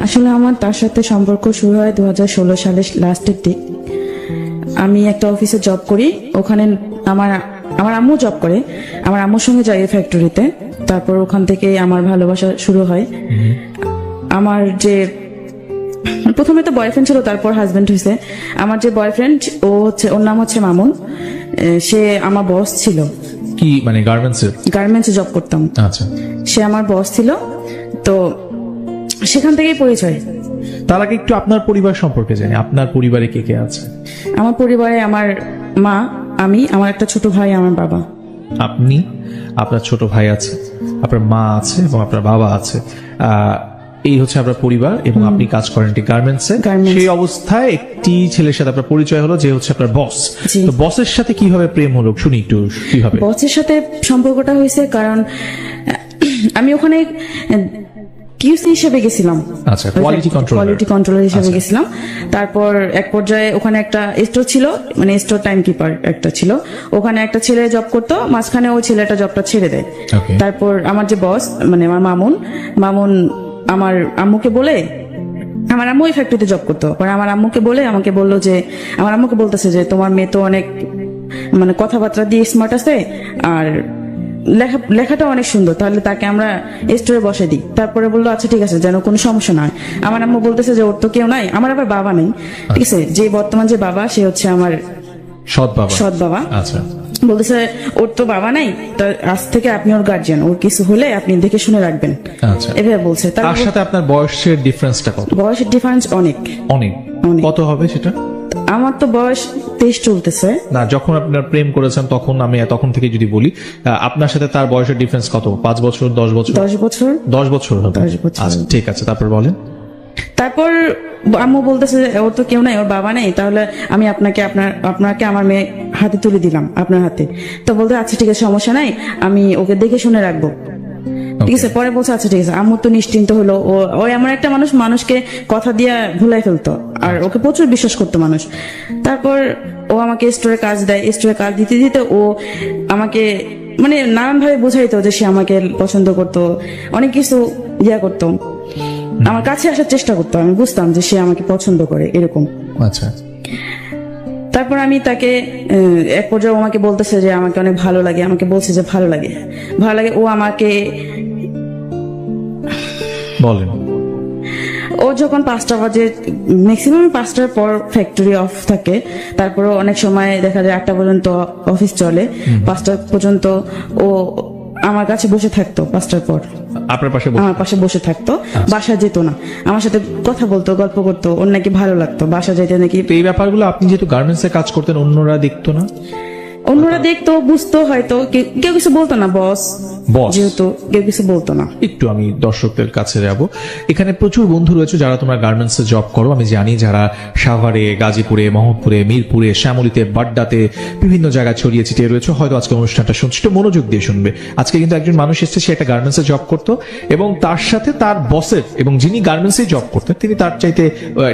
আসলে আমার তার সাথে সম্পর্ক শুরু হয় 2016 সালের লাস্টের দিক। আমি একটা অফিসে জব করি, ওখানে আমার আমার আম্মু জব করে, আমার আম্মুর সঙ্গে যাই ফ্যাক্টরিতে। তারপর ওখান থেকে আমার ভালোবাসা শুরু হয়। আমার যে প্রথমে তো বয়ফ্রেন্ড ছিল, তারপর হাজবেন্ড হয়েছে। আমার যে বয়ফ্রেন্ড ওর নাম হচ্ছে মামুন। সে আমার বস ছিল। কি মানে গার্মেন্টসে জব করতাম। আচ্ছা, সে আমার বস ছিল, তো সেখান থেকেই পরিচয়। তার আগে একটু আপনার পরিবার সম্পর্কে জানি। আপনার পরিবারে কে কে আছে? আমার পরিবারে আমার মা, আমি, আমার একটা ছোট ভাই, আমার বাবা। আপনি, আপনার ছোট ভাই আছে, আপনার মা আছে এবং আপনার বাবা আছে। এই হচ্ছে আপনার পরিবার এবং আপনি কাজ করেন গার্মেন্টসে। সেই অবস্থায় একটি ছেলের সাথে আপনার পরিচয় হলো, যে হচ্ছে আপনার বস। তো বসের সাথে কিভাবে প্রেম হলো শুনি একটু। কিভাবে বসের সাথে সম্পর্কটা হয়েছে? কারণ আমি ওখানে কিউসি হিসেবে গেছিলাম। আচ্ছা, কোয়ালিটি কন্ট্রোলার হিসেবে গেছিলাম। তারপর এক পর্যায়ে ওখানে একটা স্টোর ছিল, মানে স্টোর টাইম কিপার একটা ছিল। ওখানে একটা ছেলে জব করতো, মাঝখানে ওই ছেলেটা জবটা ছেড়ে দেয়। তারপর আমার যে বস, মানে আমার মামুন আমার আম্মুকে বলে, আমার আম্মু ওই ফ্যাক্টরিতে জব করতো, আমার আম্মুকে বলে আমাকে বললো যে, আমার আম্মুকে বলতেছে যে তোমার মেয়ে তো অনেক মানে কথাবার্তা দিয়ে স্মার্ট আছে, আর লেখাটা অনেক সুন্দর, তাহলে তাকে আমরা স্টোরে বসে দিই। তারপরে বললো আচ্ছা ঠিক আছে, যেন কোনো সমস্যা না হয়। আমার আম্মু বলতেছে যে ওর তো কেউ নাই, আমার আবার বাবা নেই, ঠিক আছে। যে বর্তমান যে বাবা, সে হচ্ছে আমার সৎ বাবা। আচ্ছা, বলতেছে ওর তো বাবা নাই, আজ থেকে আপনি ওর গার্জিয়ান, ওর কিছু হলে আপনি দেখে শুনে রাখবেন। আচ্ছা, এভাবে বলছে। তার সাথে আপনার বয়সের ডিফারেন্সটা কত? বয়সের ডিফারেন্স অনেক। কত হবে সেটা? আমার তো বয়স 23 চলতেছে। না, যখন আপনার প্রেম করেছেন তখন, আমি তখন থেকে যদি বলি, আপনার সাথে তার বয়সের ডিফারেন্স কত? 5 বছর, 10 বছর? 10 বছর। 10 বছর হবে। আচ্ছা, ঠিক আছে, তারপর বলেন। তারপর আম্মু বলতেছে ওর তো কেউ নাই, ওর বাবা নেই, তাহলে আমি আপনাকে আমার মেয়ে হাতে তুলে দিলাম, আপনার হাতে। তো বলতে আচ্ছা ঠিক আছে, সমস্যা নাই, আমি ওকে দেখে শুনে রাখবো, ঠিক আছে। পরে বলছে আচ্ছা ঠিক আছে। আম্মু তো নিশ্চিন্ত হলো। ও এমন একটা মানুষকে কথা দিয়ে ভুলাই ফেলতো, আর ওকে প্রচুর বিশ্বাস করতো মানুষ। তারপর ও আমাকে স্টোরে কাজ দেয়, স্টোরে কাজ দিতে দিতে ও আমাকে মানে নানান ভাবে বোঝাইতো যে সে আমাকে পছন্দ করতো, অনেক কিছু করতো, আমার কাছে আসার চেষ্টা করতো। আমি বুঝতাম যে সে আমাকে পছন্দ করে, এরকম। আচ্ছা, তারপর আমি তাকে এক পর্যায়ে আমাকে বলতেছে যে আমাকে অনেক ভালো লাগে, আমাকে বলছে যে ভালো লাগে। ও আমাকে বলেন। ও যখন 5টা বাজে, ম্যাক্সিমাম 5টার পর ফ্যাক্টরি অফ থাকে, তারপরে অনেক সময় দেখা যায় 8টা পর্যন্ত অফিস চলে, 5টা পর্যন্ত ও আমার কাছে বসে থাকতো। 5টার পর আমার পাশে বসে থাকতো, বাসা যেত না, আমার সাথে কথা বলতো, গল্প করতো, ওর নাকি ভালো লাগতো, বাসা যেতে নাকি। এই ব্যাপারগুলো আপনি যেহেতু গার্মেন্টসে কাজ করতেন, অন্যরা দেখতো না? অন্যরা দেখতো, বুঝতো হয়তো, কেউ কিছু বলতো না। বস যেহেতু কেউ কিছু বলতো না। একটু আমি দর্শকদের কাছে যাব। এখানে প্রচুর বন্ধু রয়েছে যারা তোমরা গার্মেন্টসে জব করো, আমি জানি, যারা সাভারে, গাজীপুরে, মোহাম্মদপুরে, মিরপুরে, শ্যামলীতে, বাড্ডাতে, বিভিন্ন জায়গায় ছড়িয়ে ছিটিয়ে রয়েছে। হয়তো আজকে অনুষ্ঠানটা শুনছে, একটু মনোযোগ দিয়ে শুনবে। আজকে কিন্তু একজন মানুষ এসেছে, সে একটা গার্মেন্টসে জব করতো এবং তার সাথে তার বসের, এবং যিনি গার্মেন্টসে জব করতেন তিনি তার চাইতে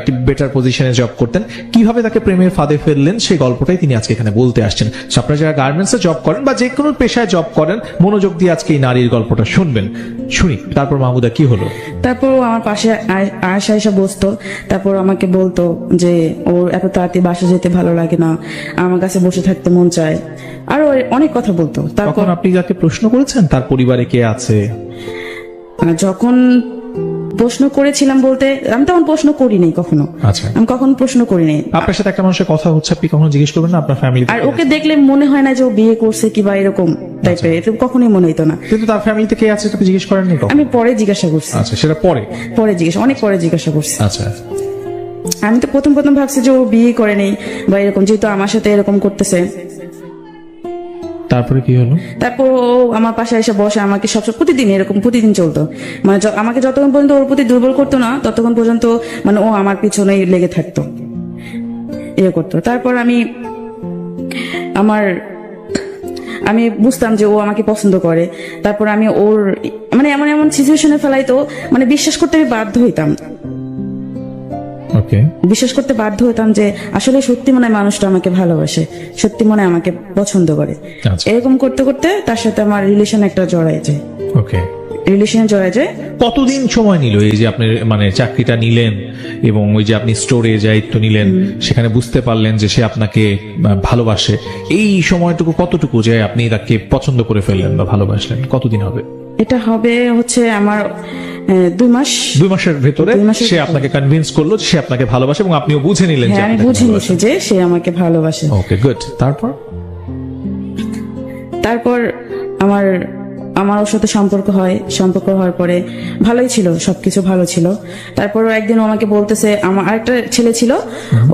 একটি বেটার পজিশনে জব করতেন। কিভাবে তাকে প্রেমের ফাঁদে ফেললেন সেই গল্পটাই তিনি আজকে এখানে বলতে আসছেন। আপনারা যারা গার্মেন্টসে জব করেন বা যে কোনো পেশায় জব করেন, মনোযোগ দিয়ে আজকে এই নারীর গল্পটা শুনবেন। শুনি, তারপর মাহমুদা কি হলো? তারপর আমার পাশে আয়সা বসতো, তারপর আমাকে বলতো যে ওর এত তাড়াতাড়ি বাসা যেতে ভালো লাগে না, আমার কাছে বসে থাকতে মন চায়, আর অনেক কথা বলতো। তখন আপনি যাকে প্রশ্ন করেছেন তার পরিবারে কে আছে? যখন প্রশ্ন করেছিলাম বলতে, আমি তখন প্রশ্ন করিনি কখনো। আচ্ছা, আমি কখনো প্রশ্ন করিনি। আপনার সাথে একটা মানুষের কথা হচ্ছে, আপনি কখনো জিজ্ঞেস করবেন না আপনার ফ্যামিলি? আর ওকে দেখলে মনে হয় না যে ও বিয়ে করছে কিংবা এরকম টাইপের, এটা কখনোই মনে হইতো না। কিন্তু তার ফ্যামিলিতে কে আছে আপনি জিজ্ঞেস করেননি? আমি পরে জিজ্ঞাসা করছি। আচ্ছা, সেটা অনেক পরে জিজ্ঞাসা করছি। আচ্ছা, আমি তো প্রথম ভাবছি যে ও বিয়ে করে নেই বা এরকম, যেহেতু আমার সাথে এরকম করতেছে। তারপরে কি হলো? তারপর ও আমার পাশে এসে বসে, আমাকে সবসময় প্রতিদিন চলতো, মানে আমাকে যতক্ষণ পর্যন্ত ওর প্রতি দুর্বল করতো না, ততক্ষণ পর্যন্ত মানে ও আমার পিছনেই লেগে থাকতো, করতো। তারপর আমি বুঝতাম যে ও আমাকে পছন্দ করে। তারপর আমি ওর মানে এমন সিচুয়েশনে ফেলাইতো, মানে বিশ্বাস করতে আমি বাধ্য হইতাম। বিশ্বাস করতে বাধ্য হতাম যে আসলে সত্যি মনে হয় মানুষটা আমাকে ভালোবাসে, সত্যি মনে হয় আমাকে পছন্দ করে। এরকম করতে করতে তার সাথে আমার রিলেশন একটা জড়ায় যায়। রিলেশনে জড়ায় যায়। কতদিন সময় নিল এই যে আপনি মানে চাকরিটা নিলেন এবং ওই যে আপনি স্টোরে দায়িত্ব নিলেন, সেখানে বুঝতে পারলেন যে সে আপনাকে ভালোবাসে, এই সময়টুকু কতটুকু যে আপনি তাকে পছন্দ করে ফেললেন বা ভালোবাসলেন, কতদিন হবে? এটা হবে হচ্ছে আমার 2 মাস। 2 মাসের ভেতরে 2 মাসের সে আপনাকে কনভিন্স করলো যে সে আপনাকে ভালোবাসে এবং আপনিও বুঝে নিলেন যে হ্যাঁ, আমি আপনি তাকে বুঝে নিয়েছি ভালোবাসেন। যে সে আমাকে ভালোবাসে। ওকে, গুড। তারপর আমার ওর সাথে সম্পর্ক হওয়ার পরে ভালোই ছিল, সবকিছু ভালো ছিল। তারপর একদিন ও আমাকে বলতেছে, আমার আরেকটা ছেলে ছিল,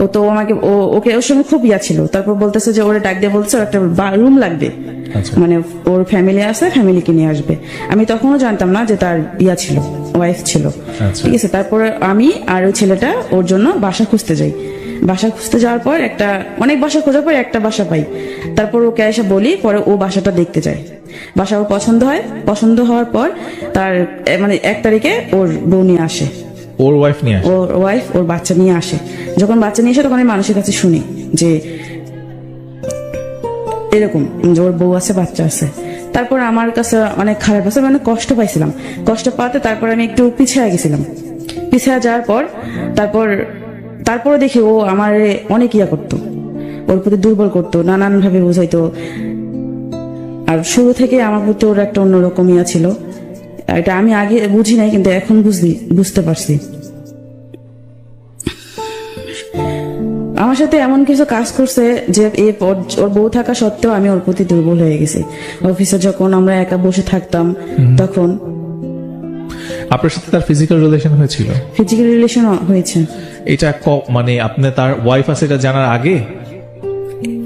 ও তো আমাকে ওকে ওর সঙ্গে খুব ছিল। তারপর বলতেছে যে ওরে ডাক দিয়ে বলছে ওর একটা রুম লাগবে, আচ্ছা। মানে ওর ফ্যামিলি আছে, ফ্যামিলিকে নিয়ে আসবে। আমি তখনও জানতাম না যে তার ছিল, ওয়াইফ ছিল। আচ্ছা। ঠিক আছে, তারপরে আমি আর ওই ছেলেটা ওর জন্য বাসা খুঁজতে যাই। বাসা খুঁজতে যাওয়ার পর অনেক বাসা খোঁজার পর একটা বাসা পাই। তারপর ওকে এসে বলি, পরে ও বাসাটা দেখতে যায়। বাসা ওর পছন্দ হওয়ার পর তার মানে 1 তারিখে ওর বউ নিয়ে আসে, ওর ওয়াইফ নিয়ে আসে? ওর ওয়াইফ ওর বাচ্চা নিয়ে আসে। যখন বাচ্চা নিয়ে আসে তখন আমি মানুষের কাছে শুনি যে এরকম যে ওর বউ আছে, বাচ্চা আছে। তারপর আমার কাছে অনেক খারাপ আছে, মানে কষ্ট পাইছিলাম। কষ্ট পাতে তারপর আমি একটু পিছিয়ে গেছিলাম। পিছিয়ে যাওয়ার পর তারপরে দেখি ও আমার অনেক করতো, ওর প্রতি দুর্বল করতো, নানান ভাবে বুঝাইতো। আর শুরু থেকে আমার প্রতি ওর একটা অন্যরকম ছিল। এটা আমি আগে বুঝি নাই, কিন্তু এখন বুঝতে পারছি। আমার সাথে এমন কিছু কাজ করছে যে ওর বউ থাকা সত্ত্বেও আমি ওর প্রতি দুর্বল হয়ে গেছি। অফিসে যখন আমরা একা বসে থাকতাম তখন। আপনার সাথে তার ফিজিক্যাল রিলেশন হয়েছিল? ফিজিক্যাল রিলেশন হয়েছে। এটা মানে আপনি তার ওয়াইফ আছে এটা জানার আগে?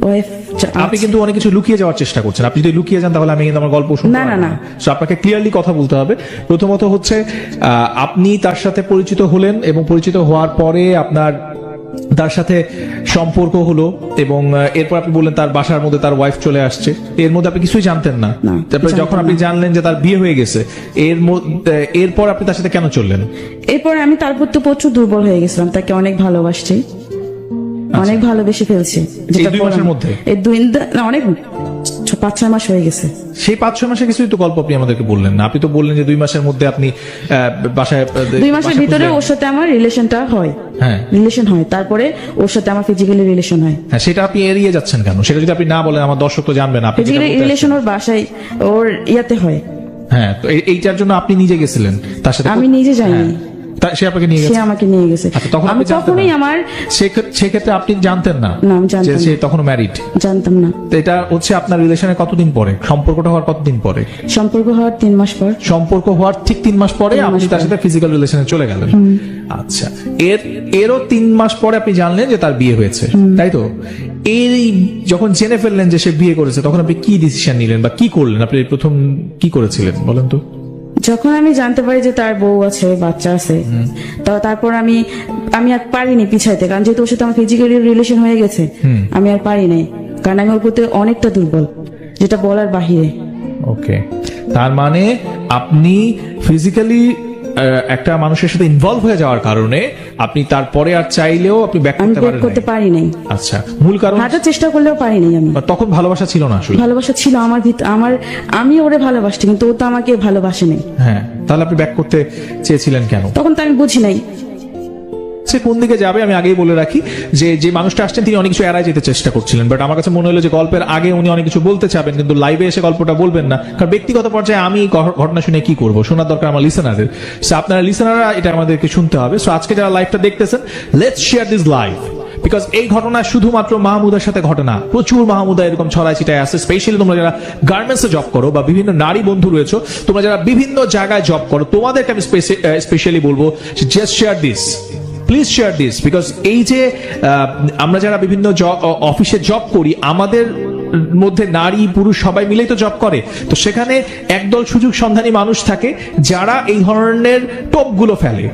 ওয়াইফ আপনি কিন্তু অনেক কিছু লুকিয়ে যাওয়ার চেষ্টা করছেন। আপনি যদি লুকিয়ে যান তাহলে আমি কিন্তু আমার গল্প শুনতে পারবো না। সো আপনাকে ক্লিয়ারলি কথা বলতে হবে। প্রথমত হচ্ছে আপনি তার সাথে পরিচিত হলেন এবং পরিচিত হওয়ার পরে আপনার তার সাথে সম্পর্ক হলো এবং এরপর আপনি বললেন তার বাসার মধ্যে তার ওয়াইফ চলে আসছে। এর মধ্যে আপনি কিছুই জানতেন না। তারপরে যখন আপনি জানলেন যে তার বিয়ে হয়ে গেছে, এরপর আপনি তার সাথে কেন চললেন? এরপর আমি তার প্রতি প্রচুর দুর্বল হয়ে গেছিলাম। তাকে অনেক ভালোবাসছি, অনেক ভালোবেসে ফেলছি। এই 2 মাসের মধ্যে? এই অনেক 5-6 মাস হয়ে গেছে। সেই 5-6 মাসে কিছুই তো গল্প আপনি আমাদেরকে বললেন না। আপনি তো বললেন যে 2 মাসের মধ্যে আপনি বাসায় 2 মাসের ভিতরে ওর সাথে আমার রিলেশনটা হয়। হ্যাঁ, রিলেশন হয়। তারপরে ওর সাথে আমার ফিজিক্যালি রিলেশন হয়। হ্যাঁ, সেটা আপনি এড়িয়ে যাচ্ছেন কেন? সেটা যদি আপনি না বলেন আমার দর্শক তো জানবে না। ফিজিক্যালি রিলেশন ওর বাসায় ওর হয়। হ্যাঁ, তো এইটার জন্য আপনি নিজে গেছিলেন তার সাথে? আমি নিজে যাইনি, সে আপনাকে নিয়ে সে গেছে? আমাকে নিয়ে গেছে। আচ্ছা, তখন আমি আপনি জানতেন কখনোই না? আমার সেক্ষেত্রে আপনি জানতেন না না, আমি জানতাম যে সে তখন ম্যারিড? জানতাম না। তো এটা হচ্ছে আপনার রিলেশনের কতদিন পরে, সম্পর্কটা হওয়ার কতদিন পরে? সম্পর্ক হওয়ার 3 মাস পর। সম্পর্ক হওয়ার ঠিক 3 মাস পরে আপনি তার সাথে ফিজিক্যাল রিলেশনে চলে গেলেন। আচ্ছা, এরও 3 মাস পরে আপনি জানলেন যে তার বিয়ে হয়েছে, তাই তো? এই যখন জেনে ফেললেন যে সে বিয়ে করেছে, তখন আপনি কি ডিসিশন নিলেন বা কি করলেন? আপনি প্রথম কি করেছিলেন বলেন তো? যখন আমি জানতে পারি যে তার বউ আছে, বাচ্চা আছে, তারপর আমি আর পারিনি পিছাইতে, কারণ যেহেতু ওর সাথে আমার ফিজিক্যালি রিলেশন হয়ে গেছে, আমি আর পারি নাই, কারণ আমি ওর প্রতি অনেকটা দুর্বল, যেটা বলার বাহিরে। ওকে, তার মানে আপনি ফিজিক্যালি একটা মানুষের সাথে ইনভলভ হয়ে যাওয়ার কারণে আপনি তারপরে আর চাইলেও আপনি ব্যাক করতে পারি নাই। আচ্ছা, মূল কারণ? হাঁটার চেষ্টা করলেও পারিনি আমি। তখন ভালোবাসা ছিল না? আসলে ভালোবাসা ছিল আমার ভিতর, আমি ওরে ভালোবাসছি, কিন্তু ও তো আমাকে ভালোবাসে নাই। হ্যাঁ, তাহলে আপনি ব্যাক করতে চেয়েছিলেন কেন? তখন তো আমি বুঝি নাই সে কোন দিকে যাবে। আমি আগেই বলে রাখি যে মানুষটা আসছেন তিনি অনেক কিছু এড়াই যেতে চেষ্টা করছিলেন, বাট আমার কাছে মনে হলো যে গল্পের আগে উনি অনেক কিছু বলতে চাবেন, কিন্তু লাইভে এসে গল্পটা বলবেন না, কারণ ব্যক্তিগত পর্যায়ে আমি ঘটনা শুনে কি করবো, শোনার দরকার আমার লিসেনারদের। সো আপনারা লিসেনাররা এটা আমাদেরকে শুনতে হবে। সো আজকে যারা লাইভটা দেখতেছেন, let's share this live, because এই ঘটনা শুধুমাত্র মাহমুদার সাথে ঘটনা, প্রচুর মাহমুদা এরকম ছড়ায় ছিটায় আছে। স্পেশালি তোমরা যারা গার্মেন্টসে জব করো বা বিভিন্ন নারী বন্ধু রয়েছে, তোমরা যারা বিভিন্ন জায়গায় জব করো, তোমাদেরকে আমি স্পেশালি বলবো just share this, please share this, because এই যে আমরা যারা বিভিন্ন অফিসে জব করি, আমাদের মধ্যে নারী পুরুষ সবাই মিলেই তো জব করে, তো সেখানে একদল সুযোগ সন্ধানী মানুষ থাকে যারা এই ধরনের টোপগুলো ফেলে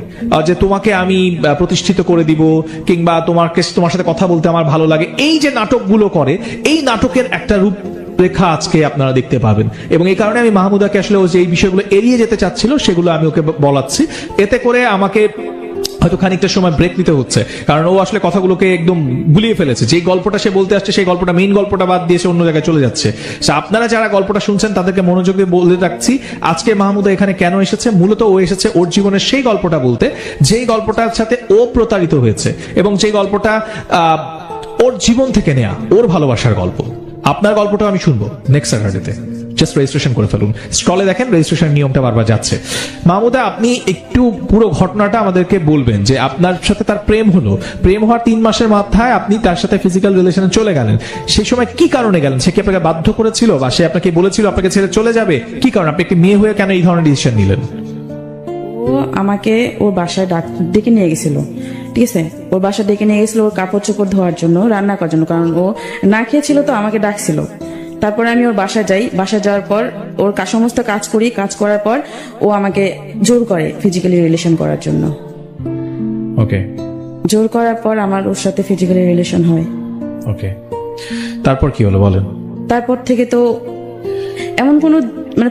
যে তোমাকে আমি প্রতিষ্ঠিত করে দিব, কিংবা তোমার সাথে কথা বলতে আমার ভালো লাগে। এই যে নাটকগুলো করে, এই নাটকের একটা রূপ রেখা আজকে আপনারা দেখতে পাবেন, এবং এই কারণে আমি মাহমুদাকে আসলে ও যে এই বিষয়গুলো এড়িয়ে যেতে চাচ্ছিল সেগুলো আমি ওকে বলাচ্ছি, এতে করে আমাকে হয়তো খানিকটা সময় ব্রেক নিতে হচ্ছে, কারণ ও আসলে কথাগুলোকে একদম গুলিয়ে ফেলেছে। যে গল্পটা সে বলতে আসছে সেই গল্পটা, মেইন গল্পটা বাদ দিয়ে সে অন্য জায়গায় চলে যাচ্ছে। আপনারা যারা গল্পটা শুনছেন তাদেরকে মনোযোগ দিয়ে বলে রাখছি, আজকে মাহমুদা এখানে কেন এসেছে। মূলত ও এসেছে ওর জীবনের সেই গল্পটা বলতে, যেই গল্পটার সাথে ও প্রতারিত হয়েছে এবং যে গল্পটা ওর জীবন থেকে নেয়া, ওর ভালোবাসার গল্প। আপনার গল্পটাও আমি শুনবো নেক্সট স্যাটারডেতে। জাস্ট রেজিস্ট্রেশন করে ফেলুন, স্ক্রলে দেখেন রেজিস্ট্রেশন নিয়মটা বারবার যাচ্ছে। মাহমুদা, আপনি একটু পুরো ঘটনাটা আমাদেরকে বলবেন যে আপনার সাথে তার প্রেম হলো, প্রেম হওয়ার 3 মাসের মাথায় আপনি তার সাথে ফিজিক্যাল রিলেশনে চলে গেলেন। সেই সময় কি কারণে গেলেন? সে কি আপনাকে বাধ্য করেছিল বা সে আপনাকে বলেছিল আপনাকে ছেড়ে চলে যাবে? কি কারণ? আপনি একটি মেয়ে হয়ে কেন এই ধরনের ডিসিশন নিলেন? ও আমাকে ওর বাসায় ডেকে নিয়ে গেছিল, ঠিক আছে? ওর বাসায় ডেকে নিয়ে গেছিল ওর কাপড় চোপড় ধোয়ার জন্য, রান্না করার জন্য, কারণ ও না খেয়েছিল, তো আমাকে ডাকছিল। তারপরে আমি ওর বাসায় যাই, বাসায় যাওয়ার পর ওর সমস্ত কাজ করি, কাজ করার পর ও আমাকে জোর করে ফিজিক্যালি রিলেশন করার জন্য। ওকে। জোর করার পর আমার ওর সাথে ফিজিক্যালি রিলেশন হয়। ওকে, তারপর কি হলো বলেন? তারপর থেকে তো এমন কোনো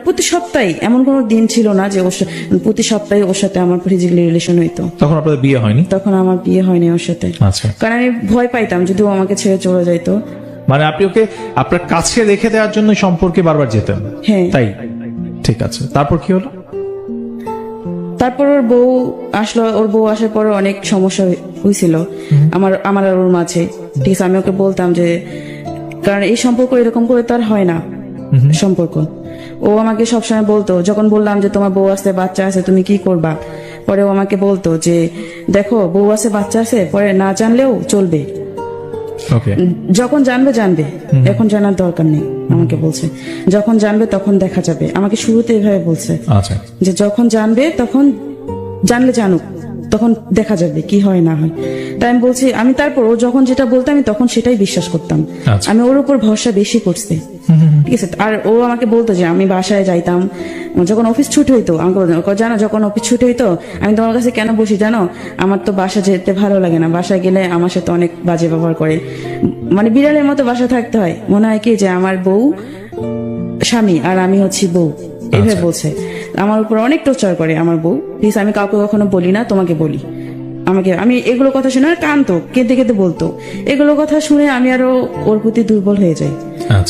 প্রতি সপ্তাহে এমন কোনো দিন ছিল না যে প্রতি সপ্তাহে ওর সাথে আমার ফিজিক্যালি রিলেশন হইতো। তখন আপনাদের বিয়ে হয়নি? তখন আমার বিয়ে হয়নি ওর সাথে। আচ্ছা। কারণ আমি ভয় পাইতাম যদি ও আমাকে ছেড়ে চলে যাইতো। মানে আপনি ওকে আপনার কাছে রেখে দেওয়ার জন্য সম্পর্কে বারবার যেতেন? হ্যাঁ। তাই, ঠিক আছে। তারপর কি হলো? তারপর ওর বউ আসলো, ওর বউ আসার পর অনেক সমস্যা হয়েছিল আমার আর ওর মাঝে, ঠিক আছে? আমি ওকে বলতাম যে, কারণ এই সম্পর্ক এরকম করে তো আর হয় না সম্পর্ক। ও আমাকে সবসময় বলতো, যখন বললাম যে তোমার বউ আছে, বাচ্চা আছে, তুমি কি করবা, পরে ও আমাকে বলতো যে দেখো বউ আছে, বাচ্চা আছে, পরে না জানলেও চলবে, যখন জানবে জানবে, এখন জানার দরকার নেই। আমাকে বলছে যখন জানবে তখন দেখা যাবে। আমাকে শুরুতে এভাবে বলছে যে যখন জানবে তখন, জানলে জানুক, তখন দেখা যাবে কি হয় না হয়। তাই আমি বলছি, আমি তারপর ও যখন যেটা বলতো আমি তখন সেটাই বিশ্বাস করতাম। আমি ওর উপর ভরসা বেশি করছি, ঠিক আছে? আর ও আমাকে বলতো যে আমি বাসায় যাইতাম যখন অফিস ছুটি হইতো, আমাকে বলতো জানো যখন অফিস ছুটি হইতো আমি তোমার কাছে কেন বসি জানো? আমার তো বাসা যেতে ভালো লাগে না, বাসায় গেলে আমার সাথে অনেক বাজে ব্যবহার করে, মানে বিড়ালের মতো বাসা থাকতে হয়, মনে হয় কি যে আমার বউ স্বামী আর আমি হচ্ছি বউ, এইভাবে বলছে। আমার উপর অনেক টর্চার করে আমার বউ, প্লিজ আমি কাউকে কখনো বলি না, তোমাকে বলি। আমি এগুলো কথা শুনে কাঁদতো, কেঁদে কেঁদে বলতো। এগুলো কথা শুনে আমি আরো ওর প্রতি দুর্বল হয়ে যাই,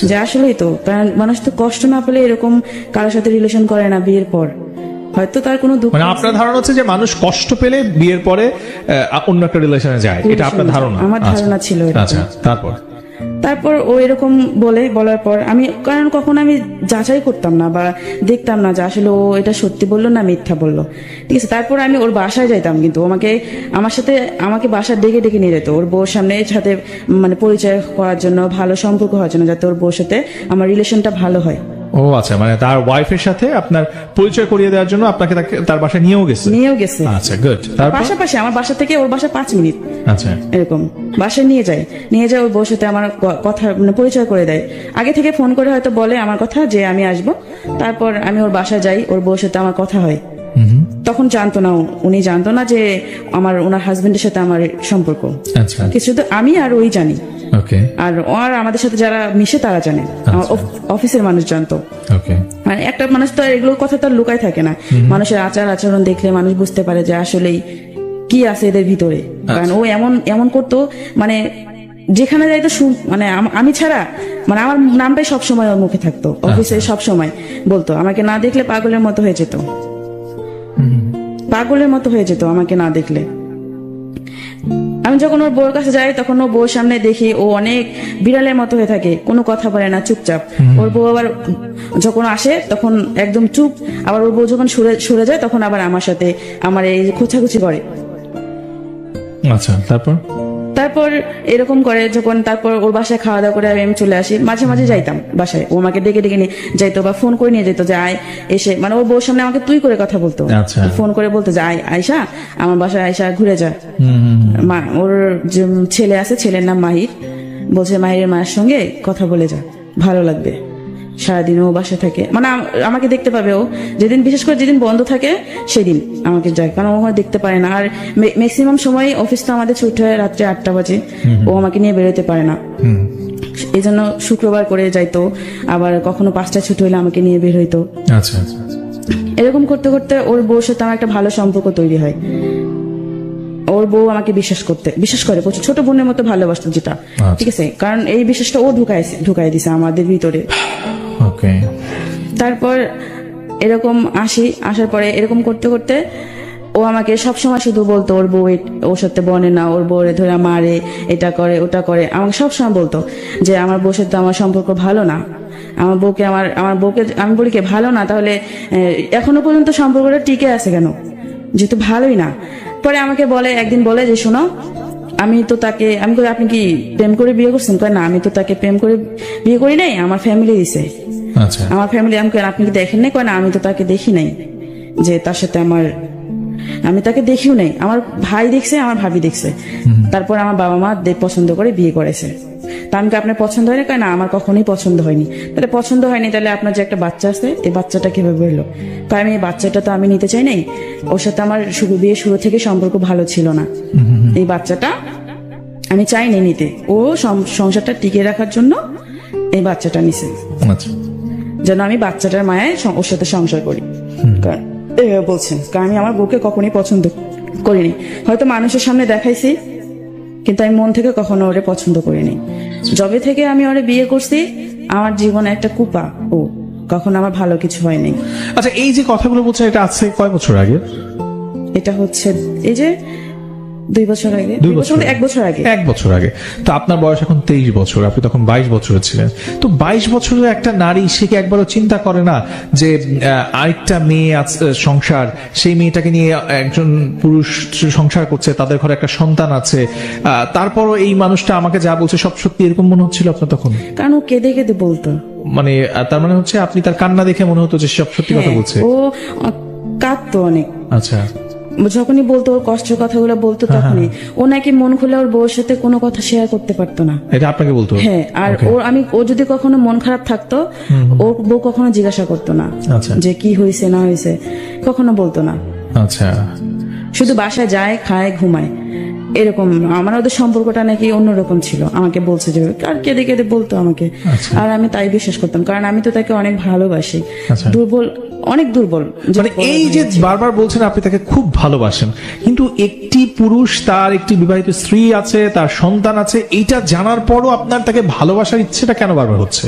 যে আসলেই তো, কারণ মানুষ তো কষ্ট না পেলে এরকম কারোর সাথে রিলেশন করে না বিয়ের পর, হয়তো তার কোনো দুঃখ। মানে আপনার ধারণা হচ্ছে যে মানুষ কষ্ট পেলে বিয়ের পরে অন্য একটা রিলেশনে যায়, এটা আপনার ধারণা? আমার ধারণা ছিল। আচ্ছা, তারপর ও এরকম বলার পর আমি, কারণ কখনো আমি যাচাই করতাম না বা দেখতাম না যে আসলে ও এটা সত্যি বললো না মিথ্যা বললো, ঠিক আছে? তারপর আমি ওর বাসায় যাইতাম, কিন্তু আমাকে বাসায় ডেকে ডেকে নিয়ে যেত ওর বউর সাথে মানে পরিচয় করার জন্য, ভালো সম্পর্ক হওয়ার জন্য, যাতে ওর বউর সাথে আমার রিলেশনটা ভালো হয়। ও আচ্ছা, মানে তার ওয়াইফের সাথে আপনার পরিচয় করিয়ে দেওয়ার জন্য আপনাকে তার বাসায় নিয়েও গেছে। আচ্ছা, গুড। পাশাপাশি আমার বাসা থেকে ওর বাসা 5 মিনিট, আচ্ছা, এরকম বাসায় নিয়ে যায় ওর বউর সাথে আমার কথা পরিচয় করে দেয়। আগে থেকে ফোন করে হয়তো বলে আমার কথা যে আমি আসবো, তারপর আমি ওর বাসায় যাই, ওর বউর সাথে আমার কথা হয়। তখন জানতো না, উনি জানতো না যে ওনার হাজবেন্ডের সাথে আমার সম্পর্ক। আচ্ছা, কিছু তো আমি আর ওই জানি, আর আমাদের সাথে যারা মিশে তারা জানে, অফিসের মানুষ জানতো। মানে একটা মানুষ তো এগুলো কথা তো লুকায় থাকে না, মানুষের আচার আচরণ দেখলে মানুষ বুঝতে পারে যে আসলেই কি আছে এদের ভিতরে। কারণ ও এমন করতো, মানে যেখানে যাইতো মানে আমি ছাড়া, মানে আমার নামটাই সবসময় ওর মুখে থাকতো, অফিসে সবসময় বলতো, আমাকে না দেখলে পাগলের মতো হয়ে যেত, আমাকে না দেখলে। আমি যখন ওর বউর কাছে যাই তখন ওর বউর সামনে দেখি ও অনেক বিড়ালের মতো হয়ে থাকে, কোনো কথা বলে না, চুপচাপ। ওর বউ আবার যখন আসে তখন একদম চুপ, আবার ওর বউ যখন সরে যায় তখন আবার আমার সাথে আমার এই খোঁচাখুচি করে। আচ্ছা, তারপর এরকম করে যখন, তারপর ওর বাসায় খাওয়া দাওয়া করে আমি চলে আসি, মাঝে মাঝে যাইতাম বাসায়, ও আমাকে ডেকে ডেকে নিয়ে যাইতো বা ফোন করে নিয়ে যেত যে আয়, এসে মানে ওর বউর সামনে আমাকে তুই করে কথা বলতো, ফোন করে বলতো যে আয়শা আমার বাসায়, আয়শা ঘুরে যা। ওর যে ছেলে আছে, ছেলের নাম মাহির, বলছে মাহিরের মায়ের সঙ্গে কথা বলে যা, ভালো লাগবে। সারাদিন ও বাসায় থাকে, মানে আমাকে দেখতে পাবে ও, বিশেষ করে যেদিন বন্ধ থাকে সেদিন আমাকে যায়, কারণ ও দেখতে পারে না। আর ম্যাক্সিমাম সময় অফিস তো আমাদের ছুটি হয় রাত্রে 8টা বাজে, ও আমাকে নিয়ে বেরোতে পারে না, এই জন্য শুক্রবার করে যাইতো, আবার কখনো 5টায় ছুটি হলে আমাকে নিয়ে বের হইতো। এরকম করতে করতে ওর বউর সাথে আমার একটা ভালো সম্পর্ক তৈরি হয়। বউ আমাকে বিশ্বাস করে প্রচুর, ছোট বোনের মতো ভালোবাসতো যেটা, ঠিক আছে, কারণ এই বিশ্বাসটা ও ঢুকাই দিছে আমাদের ভিতরে। ওকে। তারপর এরকম আসার পরে এরকম করতে করতে ও আমাকে সবসময় শুধু বলতো ওর বউ ওর সাথে বনে না, ওর বউরে ধরে মারে, এটা করে ওটা করে, আমাকে সবসময় বলতো যে আমার বউর সাথে আমার সম্পর্ক ভালো না, আমার বউকে আমি বলি কে ভালো না, তাহলে এখনো পর্যন্ত সম্পর্কটা টিকে আছে কেন, যেহেতু ভালোই না। পরে আমাকে একদিন বলে যে শোনো, আমি কই আপনি কি প্রেম করে বিয়ে করছেন? কয় না, আমি তো তাকে প্রেম করে বিয়ে করি নাই, আমার ফ্যামিলি দিছে। আচ্ছা। আমার ফ্যামিলি। আপনি কি দেখেন নাই? কয় না, আমি তো তাকে দেখি নাই, যে তার সাথে আমি তাকে দেখিও নাই, আমার ভাই দেখছে, আমার ভাবি দেখছে। তারপর আমার বাবা মা পছন্দ করে বিয়ে করেছে। তা আমি আপনার পছন্দ হয়নি? কয় না, আমার কখনোই পছন্দ হয়নি। তাহলে পছন্দ হয়নি, তাহলে আপনার যে একটা বাচ্চা আছে, এই বাচ্চাটা কিভাবে হলো? তাই আমি এই বাচ্চাটা তো আমি নিতে চাই নাই, ওর সাথে আমার বিয়ে শুরু থেকে সম্পর্ক ভালো ছিল না, এই বাচ্চাটা আমি চাইনি নিতে, ও সংসারটা টিকিয়ে রাখার জন্য এই বাচ্চাটা নিছে, যেন আমি বাচ্চাটার মায়ায় ওর সাথে সংসার করি। বলছেন, কারণ আমি আমার বউকে কখনোই পছন্দ করিনি, হয়তো মানুষের সামনে দেখাইছি, কিন্তু আমি মন থেকে কখনো ওরে পছন্দ করিনি। যবে থেকে আমি ওরে বিয়ে করছি, আমার জীবনে একটা কুপা, ও কখনো আমার ভালো কিছু হয়নি। আচ্ছা, এই যে কথাগুলো বলছেন, এটা আছে কয় বছর আগে? এটা হচ্ছে এই যে 2 বছর আগে, 2 বছর, 1 বছর আগে। 1 বছর আগে। তো আপনার বয়স এখন 23 বছর, আপনি তখন 22 বছরের ছিলেন। তো 22 বছরের একটা নারী, সে কি একবারও চিন্তা করে না যে আরেকটা মেয়ে সংসার, সেই মেয়েটাকে নিয়ে একজন পুরুষ সংসার করছে, তাদের ঘরে একটা সন্তান আছে, তারপরও এই মানুষটা আমাকে যা বলছে সব সত্যি, এরকম মনে হচ্ছিল আপনার তখন? কারণ ও কেঁদে কেঁদে বলতো, মানে তার মানে হচ্ছে আপনি তার কান্না দেখে মনে হতো যে সব সত্যি কথা বলছে? ও কাঁদতো অনেক। আচ্ছা। যখনই বলতো, ওর কষ্টের কথাগুলো বলতো, তখনই ও নাকি মন খুলে ওর বউর সাথে কোনো কথা শেয়ার করতে পারতো না। এটা আপনাকে বলতো? হ্যাঁ। আর ও যদি কখনো মন খারাপ থাকতো, ওর বউ কখনো জিজ্ঞাসা করতো না যে কি হয়েছে না হয়েছে, কখনো বলতো না। আচ্ছা। শুধু বাসায় যায়, খায়, ঘুমায়, এরকম। আমার ওদের সম্পর্কটা নাকি অন্যরকম ছিল, আমাকে বলছে যে, আর কেঁদে কেঁদে বলতো আমাকে। আর আমি তাই বিশ্বাস করতাম, কারণ আমি তো তাকে অনেক ভালোবাসি। অনেক দুর্বল। মানে এই যে বারবার বলছেন আপনি তাকে খুব ভালোবাসেন, কিন্তু একটি পুরুষ, তার একটি বিবাহিত স্ত্রী আছে, তার সন্তান আছে, এইটা জানার পরও আপনার তাকে ভালোবাসার ইচ্ছেটা কেন বারবার হচ্ছে?